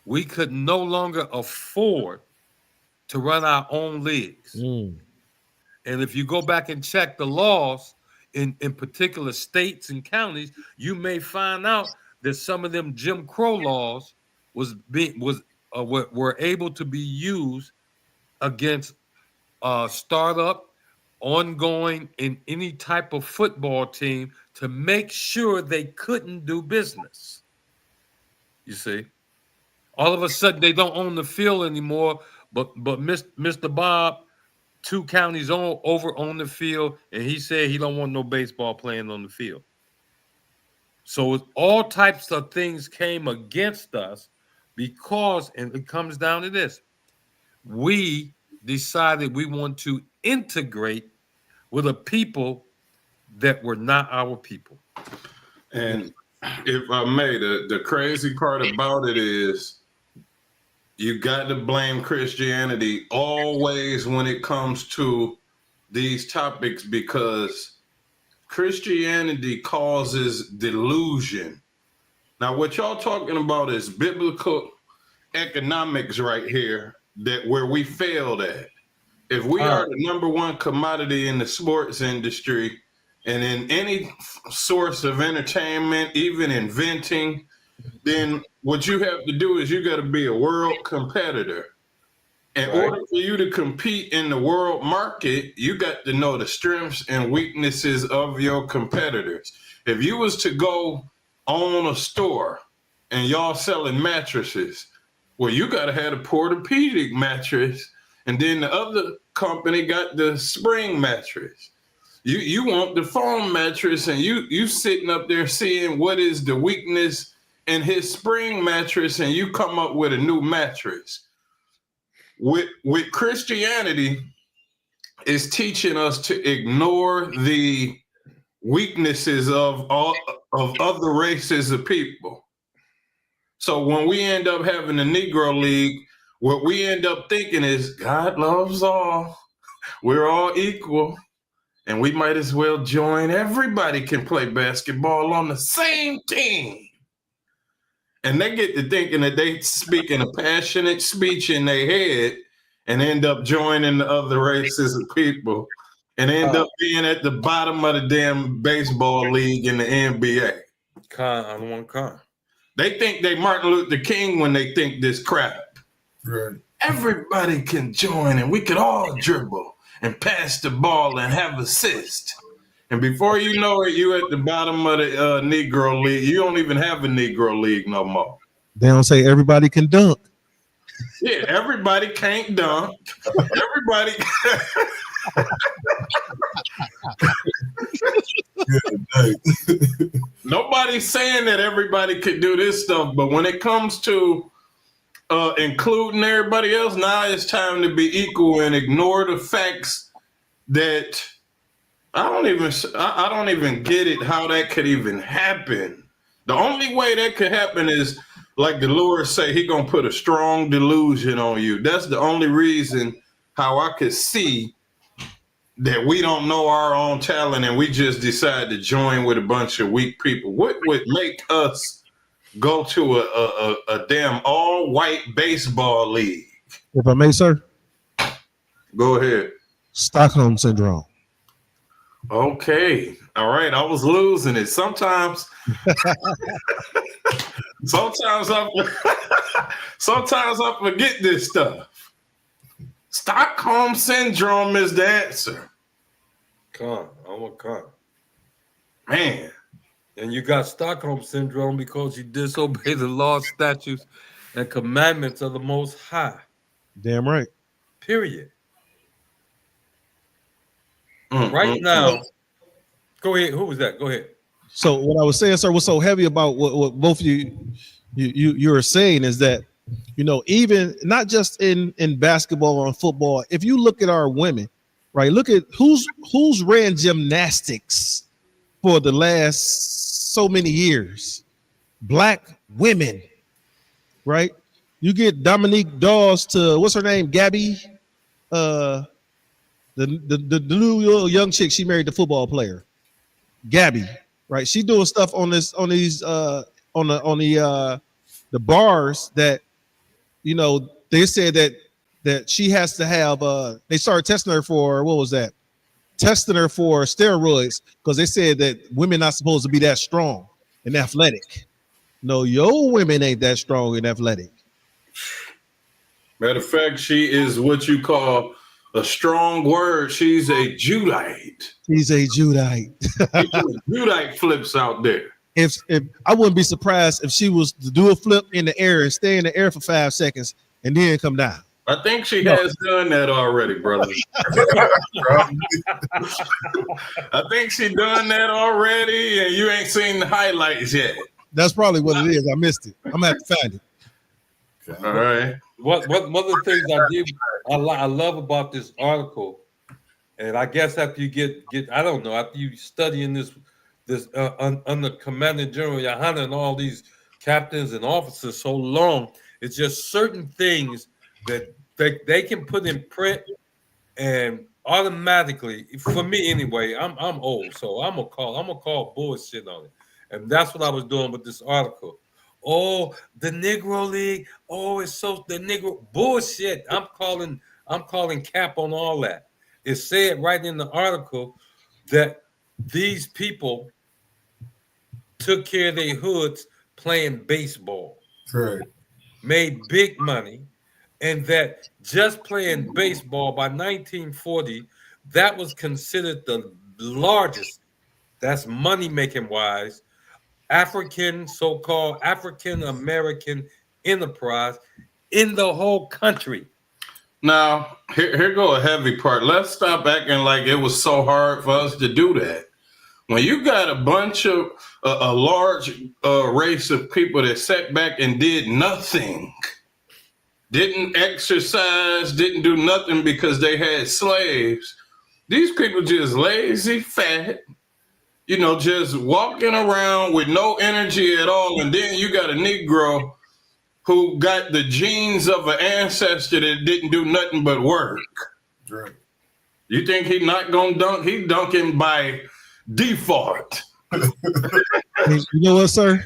We could no longer afford to run our own leagues. And if you go back and check the laws in particular states and counties, you may find out that some of them Jim Crow laws were able to be used against startup, ongoing, in any type of football team to make sure they couldn't do business. You see, all of a sudden they don't own the field anymore, but Mr. Bob, 2 counties over on the field, and he said he don't want no baseball playing on the field. So all types of things came against us because, and it comes down to this, we decided we want to integrate with a people that were not our people. And if I may, the crazy part about it is you got to blame Christianity always when it comes to these topics, because Christianity causes delusion. Now, what y'all talking about is biblical economics right here, that where we failed at. If we are the number one commodity in the sports industry and in any source of entertainment, even inventing, then what you have to do is you got to be a world competitor. In order for you to compete in the world market, you got to know the strengths and weaknesses of your competitors. If you was to go own a store and y'all selling mattresses, well, you got to have a Portopedic mattress, and then the other company got the spring mattress. You want the foam mattress, and you sitting up there seeing what is the weakness in his spring mattress, and you come up with a new mattress. With Christianity, is teaching us to ignore the weaknesses of other races of people. So when we end up having a Negro League, what we end up thinking is God loves all. We're all equal, and we might as well join. Everybody can play basketball on the same team. And they get to thinking that they speaking a passionate speech in their head and end up joining the other races of people and end up being at the bottom of the damn baseball league in the NBA. They think they Martin Luther King when they think this crap. Right. Everybody can join and we could all dribble and pass the ball and have assist. And before you know it, you at the bottom of the Negro League. You don't even have a Negro League no more. They don't say everybody can dunk. Yeah, everybody can't dunk. Everybody. Nobody's saying that everybody could do this stuff, but when it comes to including everybody else, now it's time to be equal and ignore the facts that I don't even get it how that could even happen. The only way that could happen is, like the Lord say, he gonna put a strong delusion on you. That's the only reason how I could see that we don't know our own talent and we just decide to join with a bunch of weak people. What would make us go to a damn all-white baseball league? If I may, sir. Go ahead. Stockholm Syndrome. Okay. All right. I was losing it. Sometimes I forget this stuff. Stockholm Syndrome is the answer. Man. And you got Stockholm Syndrome because you disobey the laws, statutes, and commandments of the Most High. Damn right. Period. Right now, go ahead. Who was that? Go ahead. So what I was saying, sir, what's so heavy about what both of you are saying is that, you know, even not just in basketball or in football, if you look at our women, right, look at who's ran gymnastics for the last so many years. Black women, right? You get Dominique Dawes to, what's her name? Gabby, the new young chick, she married the football player, Gabby, right? She doing stuff on the bars that, you know, they said that she has to have. They started testing her for, what was that? Testing her for steroids because they said that women not supposed to be that strong and athletic. No, your women ain't that strong and athletic. Matter of fact, she is what you call a strong word. She's a Judite. She's a Judite. Judite flips out there. If I wouldn't be surprised if she was to do a flip in the air and stay in the air for 5 seconds and then come down. I think she has done that already, brother. I think she done that already, and you ain't seen the highlights yet. That's probably what it is. I missed it. I'm gonna have to find it. Okay. All right. One of the things I love about this article And I guess after you get I don't know, after you studying this under Commander General Yohana and all these captains and officers so long, it's just certain things that they can put in print and automatically, for me anyway, I'm old, so I'm gonna call bullshit on it. And that's what I was doing with this article. Oh, the Negro League. Oh, it's so the Negro bullshit. I'm calling cap on all that. It said right in the article that these people took care of their hoods playing baseball. Right. Made big money, and that just playing baseball by 1940, that was considered the largest, that's money making wise, so-called African American enterprise in the whole country. Now, here go a heavy part. Let's stop acting like it was so hard for us to do that. When you got a bunch of a large race of people that sat back and did nothing, didn't exercise, didn't do nothing because they had slaves. These people just lazy, fat, just walking around with no energy at all. And then you got a Negro who got the genes of an ancestor that didn't do nothing but work. Right. You think he not gonna dunk? He dunking by default. You know what, sir?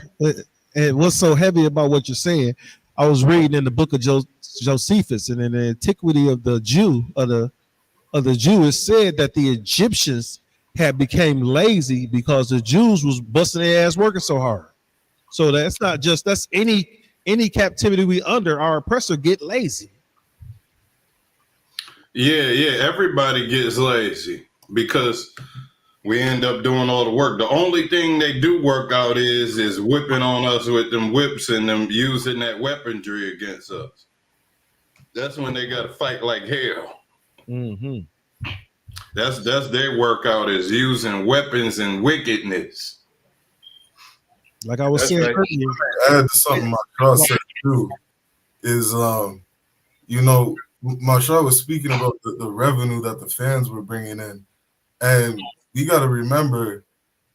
And what's so heavy about what you're saying? I was reading in the book of Josephus, and in the antiquity of the Jew, it said that the Egyptians had became lazy because the Jews was busting their ass working so hard. So that's not just any captivity we under, our oppressor get lazy. Yeah, everybody gets lazy because we end up doing all the work. The only thing they do work out is whipping on us with them whips and them using that weaponry against us. That's when they got to fight like hell. Mm-hmm. That's their workout, is using weapons and wickedness. Like I was saying earlier, add to something Marshall said too is, Marshall was speaking about the revenue that the fans were bringing in, and you got to remember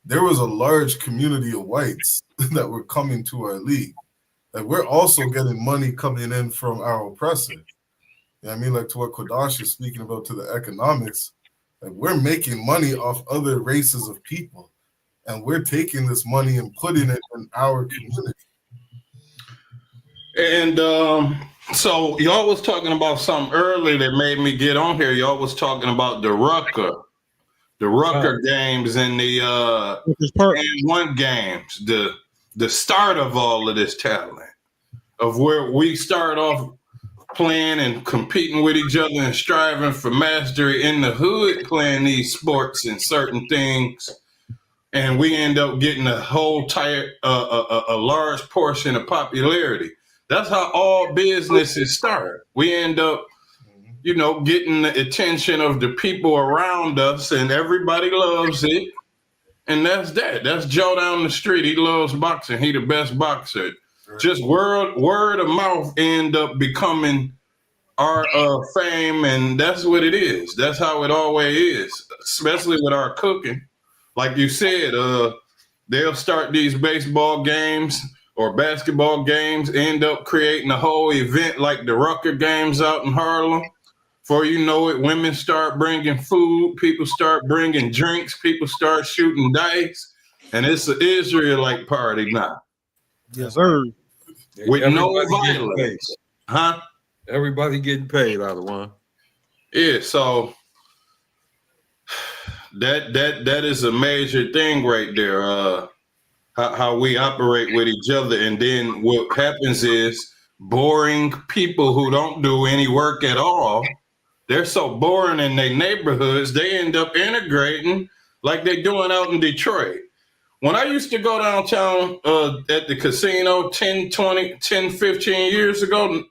there was a large community of whites that were coming to our league. Like, we're also getting money coming in from our oppressor. You know what I mean? Like, to what Kodash is speaking about, to the economics, like, we're making money off other races of people, and we're taking this money and putting it in our community. And so y'all was talking about something earlier that made me get on here. Y'all was talking about the Rucker games and the one games, the start of all of this talent, of where we start off playing and competing with each other and striving for mastery in the hood, playing these sports and certain things, and we end up getting a whole a large portion of popularity. That's how all businesses start. We end up, getting the attention of the people around us, and everybody loves it. And that's that. That's Joe down the street. He loves boxing. He the best boxer. Right. Just word of mouth end up becoming our fame, and that's what it is. That's how it always is, especially with our cooking. Like you said, they'll start these baseball games or basketball games, end up creating a whole event like the Rucker games out in Harlem. Before you know it, women start bringing food, people start bringing drinks, people start shooting dice, and it's an Israelite party now. Yes, sir. With no violence. Huh? Everybody getting paid out of one. Yeah, so that is a major thing right there. How we operate with each other, and then what happens is boring people who don't do any work at all. They're so boring in their neighborhoods, they end up integrating like they're doing out in Detroit. When I used to go downtown at the casino 10, 15 years ago,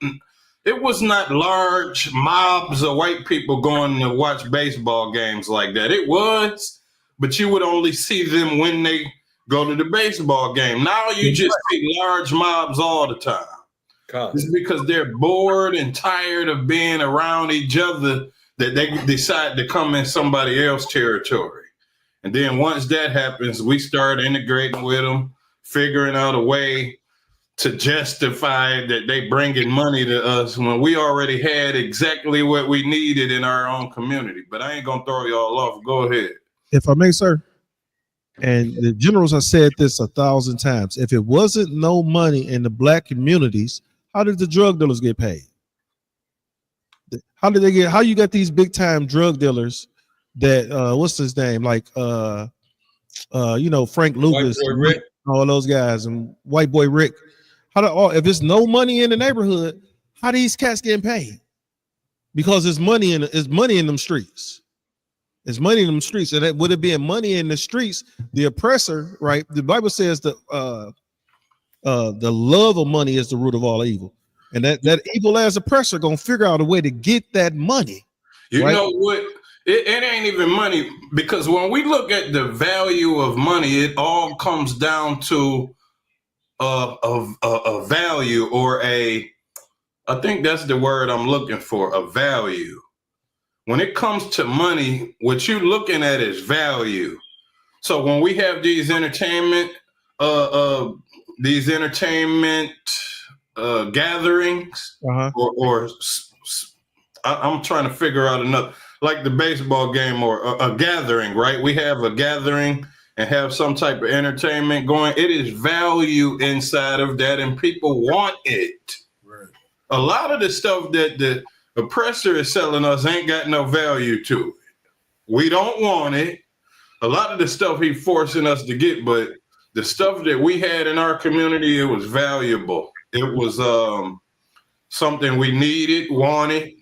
it was not large mobs of white people going to watch baseball games like that. It was, but you would only see them when they go to the baseball game. Now you just see large mobs all the time. It's because they're bored and tired of being around each other that they decide to come in somebody else's territory. And then once that happens, we start integrating with them, figuring out a way to justify that they bringing money to us when we already had exactly what we needed in our own community. But I ain't gonna throw y'all off. Go ahead. If I may, sir. And the generals have said this 1,000 times. If it wasn't no money in the black communities, how did the drug dealers get paid? How did they get? How you got these big time drug dealers that what's his name? Like Frank Lucas, and all those guys, and White Boy Rick. If there's no money in the neighborhood, how these cats getting paid? Because there's money in them streets. There's money in them streets, and that would it be money in the streets? The oppressor, right? The Bible says that the love of money is the root of all evil, and that evil ass oppressor gonna figure out a way to get that money. You right? know what? It ain't even money, because when we look at the value of money, it all comes down to a value, or I think that's the word I'm looking for, a value. When it comes to money, what you're looking at is value. So when we have these entertainment gatherings, or I'm trying to figure out another, like the baseball game or a gathering, right? We have a gathering and have some type of entertainment going. It is value inside of that, and people want it. Right. A lot of the stuff that the oppressor is selling us ain't got no value to it. We don't want it. A lot of the stuff he's forcing us to get, but the stuff that we had in our community, it was valuable. It was something we needed, wanted.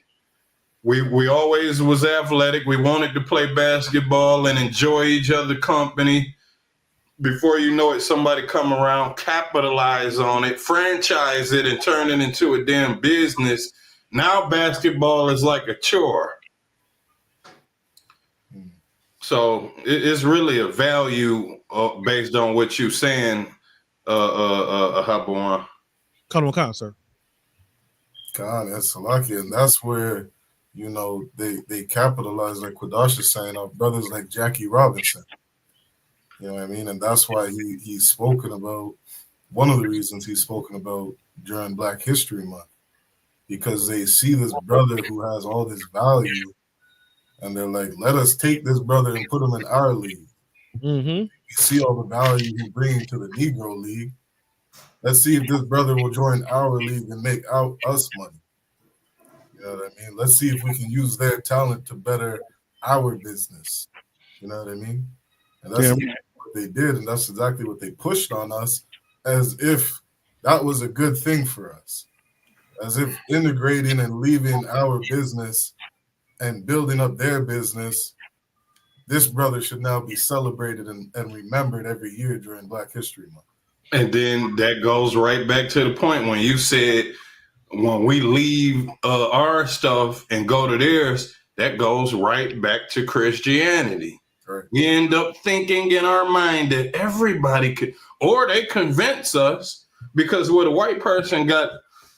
We always was athletic. We wanted to play basketball and enjoy each other's company. Before you know it, somebody come around, capitalize on it, franchise it, and turn it into a damn business. Now basketball is like a chore. So it's really a value based on what you're saying, Habawan. Come on, sir. God, that's lucky, and that's where, you know, they capitalize, like Quadash is saying, on brothers like Jackie Robinson. You know what I mean? And that's why he's spoken about, one of the reasons he's spoken about during Black History Month, because they see this brother who has all this value, and they're like, let us take this brother and put him in our league. Mm-hmm. You see all the value he brings to the Negro League. Let's see if this brother will join our league and make us money. You know what I mean? Let's see if we can use their talent to better our business. You know what I mean? And that's what they did, and that's exactly what they pushed on us, as if that was a good thing for us. As if integrating and leaving our business and building up their business, this brother should now be celebrated and remembered every year during Black History Month. And then that goes right back to the point when you said, when we leave our stuff and go to theirs, that goes right back to Christianity. Right. We end up thinking in our mind that everybody could, or they convince us, because what a white person got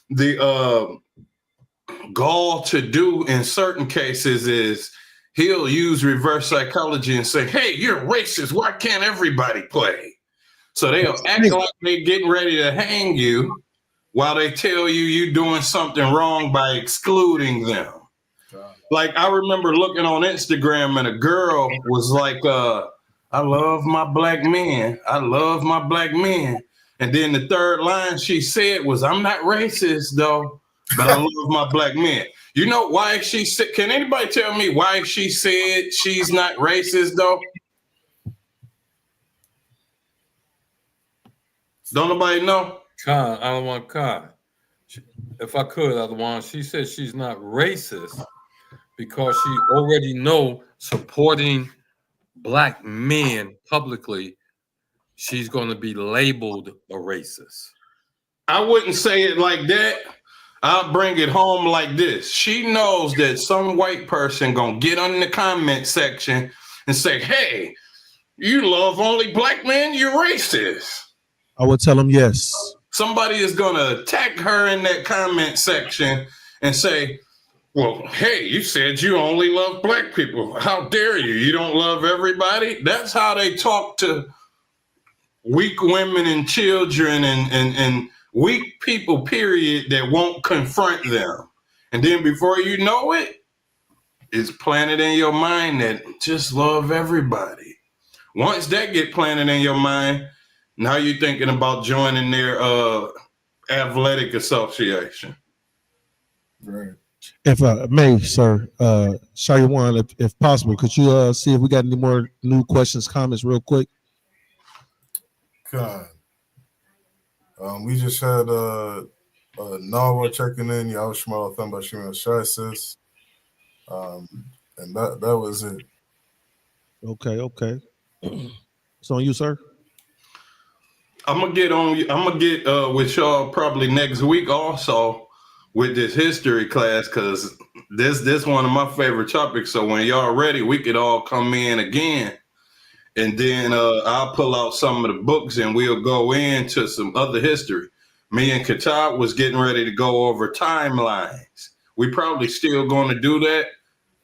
the gall to do in certain cases is he'll use reverse psychology and say, hey, you're racist. Why can't everybody play? So they'll act like they're getting ready to hang you while they tell you you're doing something wrong by excluding them. Like, I remember looking on Instagram and a girl was like, I love my black men. I love my black men. And then the third line she said was, I'm not racist, though, but I love my black men. You know why she said, can anybody tell me why she said she's not racist, though? Don't nobody know? Khan, I don't want Khan. If I could, I want. She said she's not racist because she already know supporting black men publicly, she's going to be labeled a racist. I wouldn't say it like that. I'll bring it home like this. She knows that some white person going to get on the comment section and say, hey, you love only black men, you're racist. I would tell them yes. Somebody is going to attack her in that comment section and say, Well, hey, you said you only love black people. How dare you? You don't love everybody? That's how they talk to weak women and children and weak people, period, that won't confront them. And then before you know it, it's planted in your mind that just love everybody. Once that get planted in your mind, now you're thinking about joining their athletic association. Right. If I may, sir, Shayawan, if possible, could you see if we got any more new questions, comments real quick? God. We just had Nawa checking in, Yahushua Thamba Shima Shai sis. And that was it. Okay. It's on you, sir. I'm gonna get with y'all probably next week also with this history class, because this one of my favorite topics. So when y'all ready, we could all come in again, and then I'll pull out some of the books and we'll go into some other history. Me and Katab was getting ready to go over timelines. We probably still going to do that,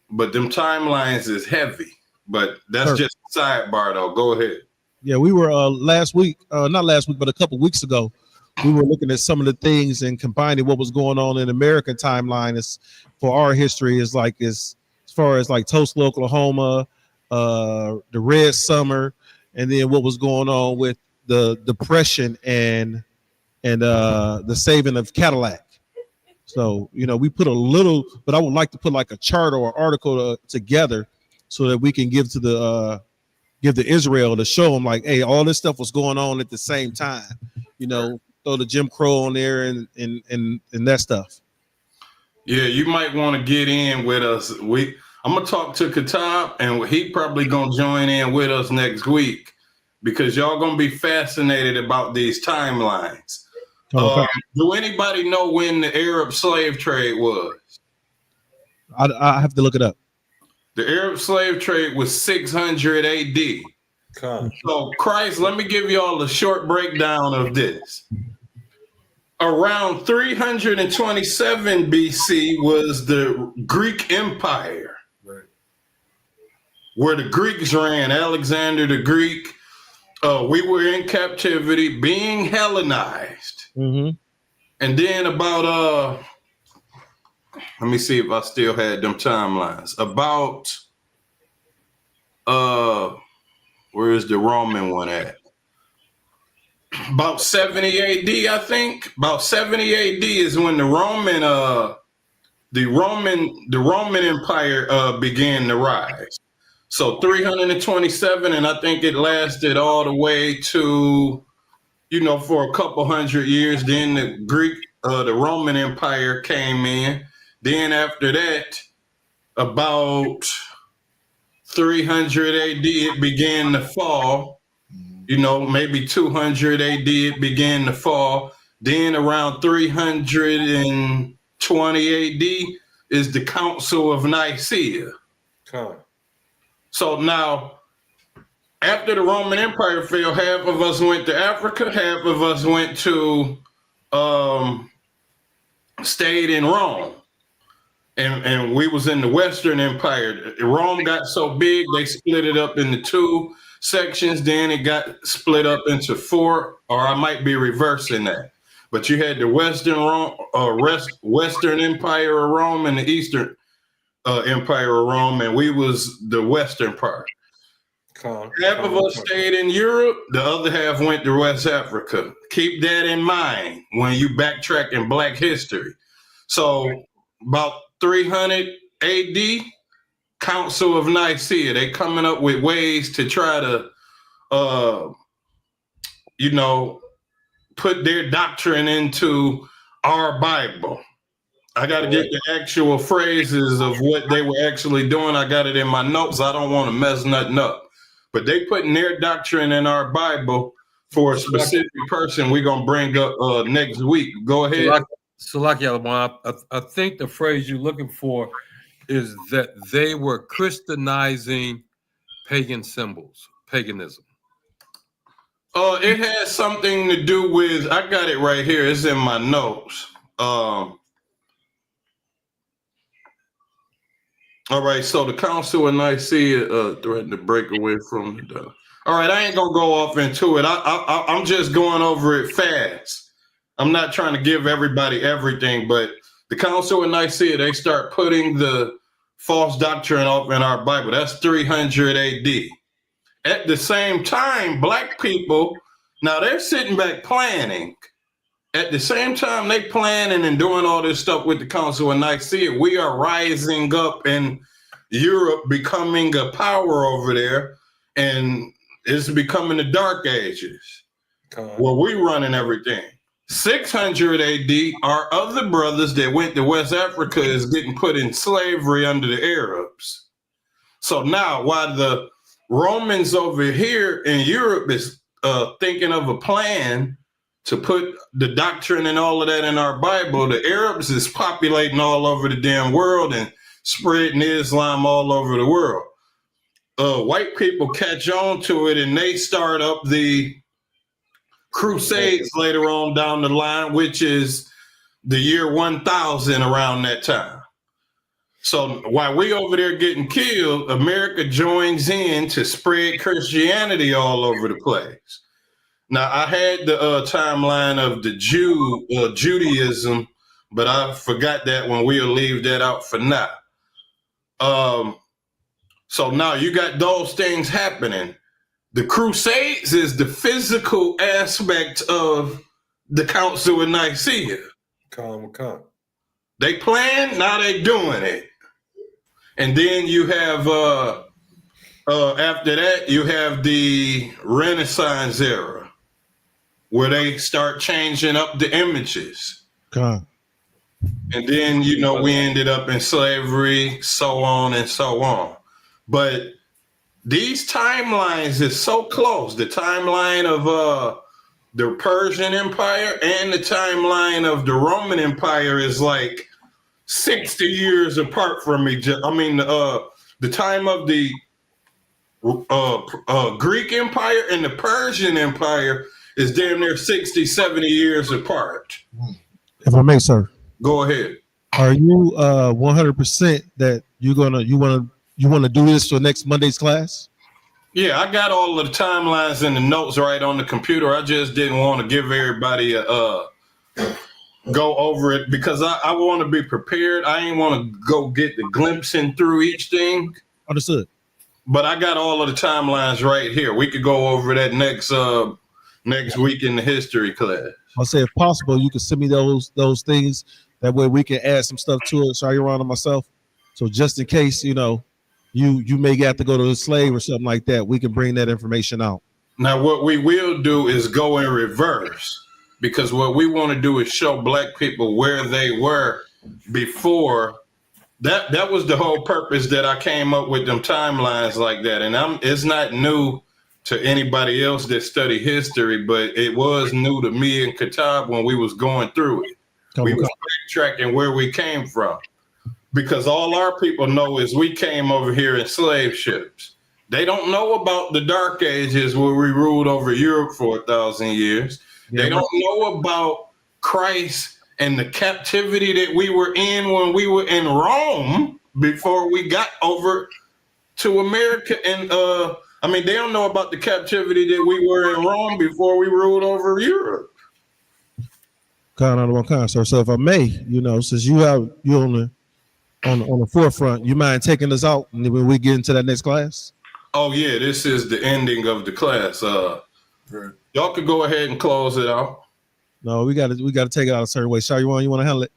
but them timelines is heavy. But that's just a sidebar, though. Go ahead. Yeah, we were last week, not last week, but a couple weeks ago, we were looking at some of the things and combining what was going on in American timeline is for our history is like as far as like Tulsa, Oklahoma, the Red Summer, and then what was going on with the Depression and the saving of Cadillac. So, we put a little, but I would like to put like a chart or article together so that we can give to Israel to show them like, hey, all this stuff was going on at the same time, throw the Jim Crow on there and that stuff. Yeah, you might want to get in with us. I'm gonna talk to Katab, and he probably gonna join in with us next week because y'all gonna be fascinated about these timelines. Do anybody know when the Arab slave trade was? I have to look it up. The Arab slave trade was 600 AD. So Christ, let me give y'all a short breakdown of this. Around 327 BC was the Greek Empire, right, where the Greeks ran. Alexander the Greek. We were in captivity, being Hellenized. Mm-hmm. And then about let me see if I still had them timelines. About where is the Roman one at? About 70 AD, I think. About 70 AD is when the Roman Empire began to rise. So 327, and I think it lasted all the way to, for a couple hundred years. Then the Roman Empire came in. Then after that, about 300 AD, it began to fall. Maybe 200 AD, it began to fall. Then around 320 AD is the Council of Nicaea. So now, after the Roman Empire fell, half of us went to Africa, half of us went to, stayed in Rome. And we was in the Western Empire. Rome got so big, they split it up into two sections. Then it got split up into four, or I might be reversing that. But you had the Western Empire of Rome and the Eastern Empire of Rome, and we was the Western part. Half of us stayed in Europe, the other half went to West Africa. Keep that in mind when you backtrack in Black history. So about 300 AD, Council of Nicaea, they coming up with ways to try to, put their doctrine into our Bible. I got to get the actual phrases of what they were actually doing. I got it in my notes. I don't want to mess nothing up. But they putting their doctrine in our Bible for a specific person we're going to bring up next week. Go ahead. I think the phrase you're looking for is that they were Christianizing pagan symbols, paganism. It has something to do with, I got it right here. It's in my notes. All right, so the Council of Nicaea threatened to break away from the. All right, I ain't gonna go off into it. I'm just going over it fast. I'm not trying to give everybody everything, but the Council of Nicaea, they start putting the false doctrine off in our Bible. That's 300 AD. At the same time, black people, now they're sitting back planning. At the same time they planning and doing all this stuff with the Council of Nicaea, we are rising up in Europe, becoming a power over there, and it's becoming the Dark Ages, where we running everything. 600 AD, our other brothers that went to West Africa is getting put in slavery under the Arabs. So now, while the Romans over here in Europe is thinking of a plan to put the doctrine and all of that in our Bible, the Arabs is populating all over the damn world and spreading Islam all over the world. White people catch on to it and they start up the Crusades later on down the line, which is the year 1000 around that time. So while we over there getting killed, America joins in to spread Christianity all over the place. Now, I had the timeline of the Judaism, but I forgot that one. We'll leave that out for now. So now you got those things happening. The Crusades is the physical aspect of the Council of Nicaea. They plan, now they doing it. And then you have, after that, you have the Renaissance era, where they start changing up the images. And then, you know, we ended up in slavery, so on and so on. But these timelines is so close. The timeline of the Persian Empire and the timeline of the Roman Empire is like 60 years apart from each other. I mean, the time of the Greek Empire and the Persian Empire is damn near 60, 70 years apart. If I may, sir. Go ahead. Are you 100% that you want to do this for next Monday's class? Yeah, I got all of the timelines and the notes right on the computer. I just didn't want to give everybody a go over it because I want to be prepared. I ain't want to go get the glimpsing through each thing. Understood. But I got all of the timelines right here. We could go over that next week in the history class. I'll say if possible, you can send me those things. That way we can add some stuff to it. Sorry, around on myself. So just in case, you know, you may have to go to a slave or something like that, we can bring that information out. Now, what we will do is go in reverse, because what we want to do is show black people where they were before. That was the whole purpose that I came up with them timelines like that. And it's not new to anybody else that study history, but it was new to me and Katab when we was going through it. We was backtracking where we came from, because all our people know is we came over here in slave ships. They don't know about the Dark Ages where we ruled over Europe for 1,000 years. They don't know about Christ and the captivity that we were in when we were in Rome before we got over to America. And they don't know about the captivity that we were in Rome before we ruled over Europe. Sir. So if I may, you know, since you're on the forefront, you mind taking us out and when we get into that next class? Oh yeah, this is the ending of the class. Y'all could go ahead and close it out. No, we got to take it out a certain way. Sorry, you want to handle it?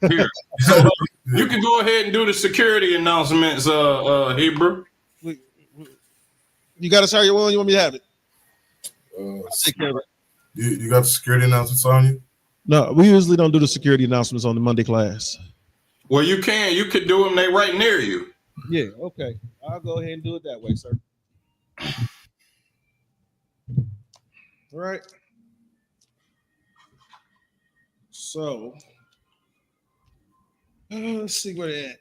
Here. So, you can go ahead and do the security announcements, Hebrew. You got to sorry, you want me to have it? Take care of it. You got the security announcements on you? No, we usually don't do the security announcements on the Monday class. Well, you can. You could do them. They right near you. Yeah, okay. I'll go ahead and do it that way, sir. All right. So, let's see where they're at.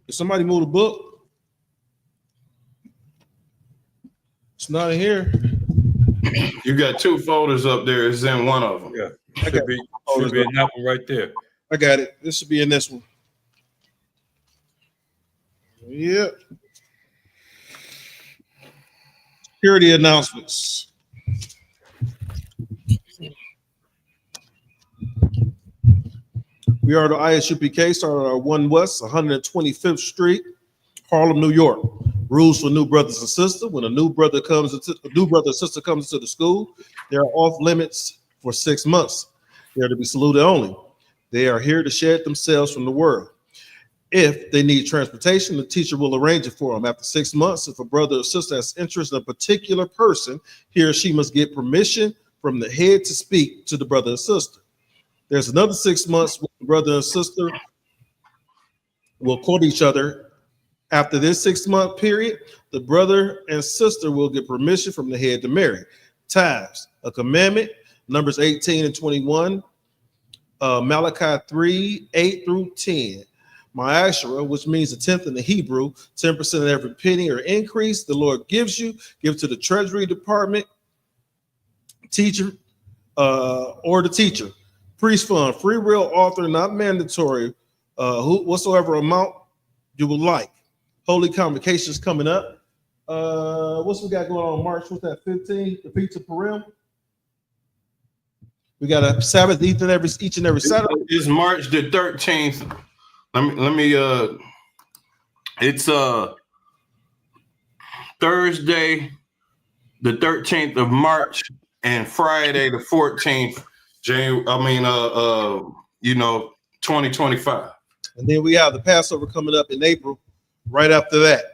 Did somebody move the book? It's not in here. You got two folders up there. It's in one of them. Yeah. Should be in that one right there. I got it. This should be in this one. Yep. Security announcements. We are the ISUPK, started at 1 West, 125th Street, Harlem, New York. Rules for new brothers and sisters: when a new brother or sister comes into the school, they are off limits for 6 months. They are to be saluted only. They are here to shed themselves from the world. If they need transportation, the teacher will arrange it for them. After 6 months, if a brother or sister has interest in a particular person, he or she must get permission from the head to speak to the brother or sister. There's another 6 months when the brother and sister will court each other. After this 6 month period, the brother and sister will get permission from the head to marry. Tithes, a commandment, Numbers 18 and 21, Malachi 3, 8 through 10. Ma'ashera, which means a tenth in the Hebrew, 10% of every penny or increase the Lord gives you, give to the Treasury Department, teacher, or the teacher. Priest fund, free will author, not mandatory, whatsoever amount you would like. Holy convocations coming up. What's we got going on in March? What's that, 15? The Pizza Purim? We got a Sabbath each and every Saturday. It's March the 13th. Let me it's Thursday the 13th of March and Friday the 14th, 2025. And then we have the Passover coming up in April right after that.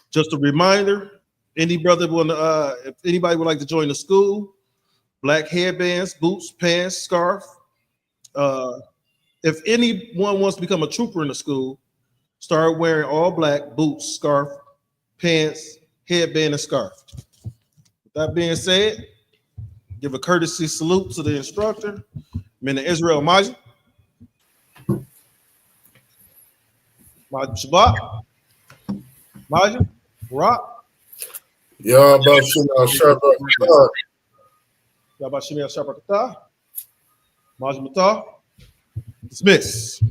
Just a reminder, if anybody would like to join the school, black headbands, boots, pants, scarf. If anyone wants to become a trooper in the school, start wearing all black, boots, scarf, pants, headband, and scarf. With that being said, give a courtesy salute to the instructor, Mina Israel Majid. Majid Shabbat. Majid, Rock. Yabashimia Shabbat. Yabashimia Shabbat. Majid Matah. Dismiss.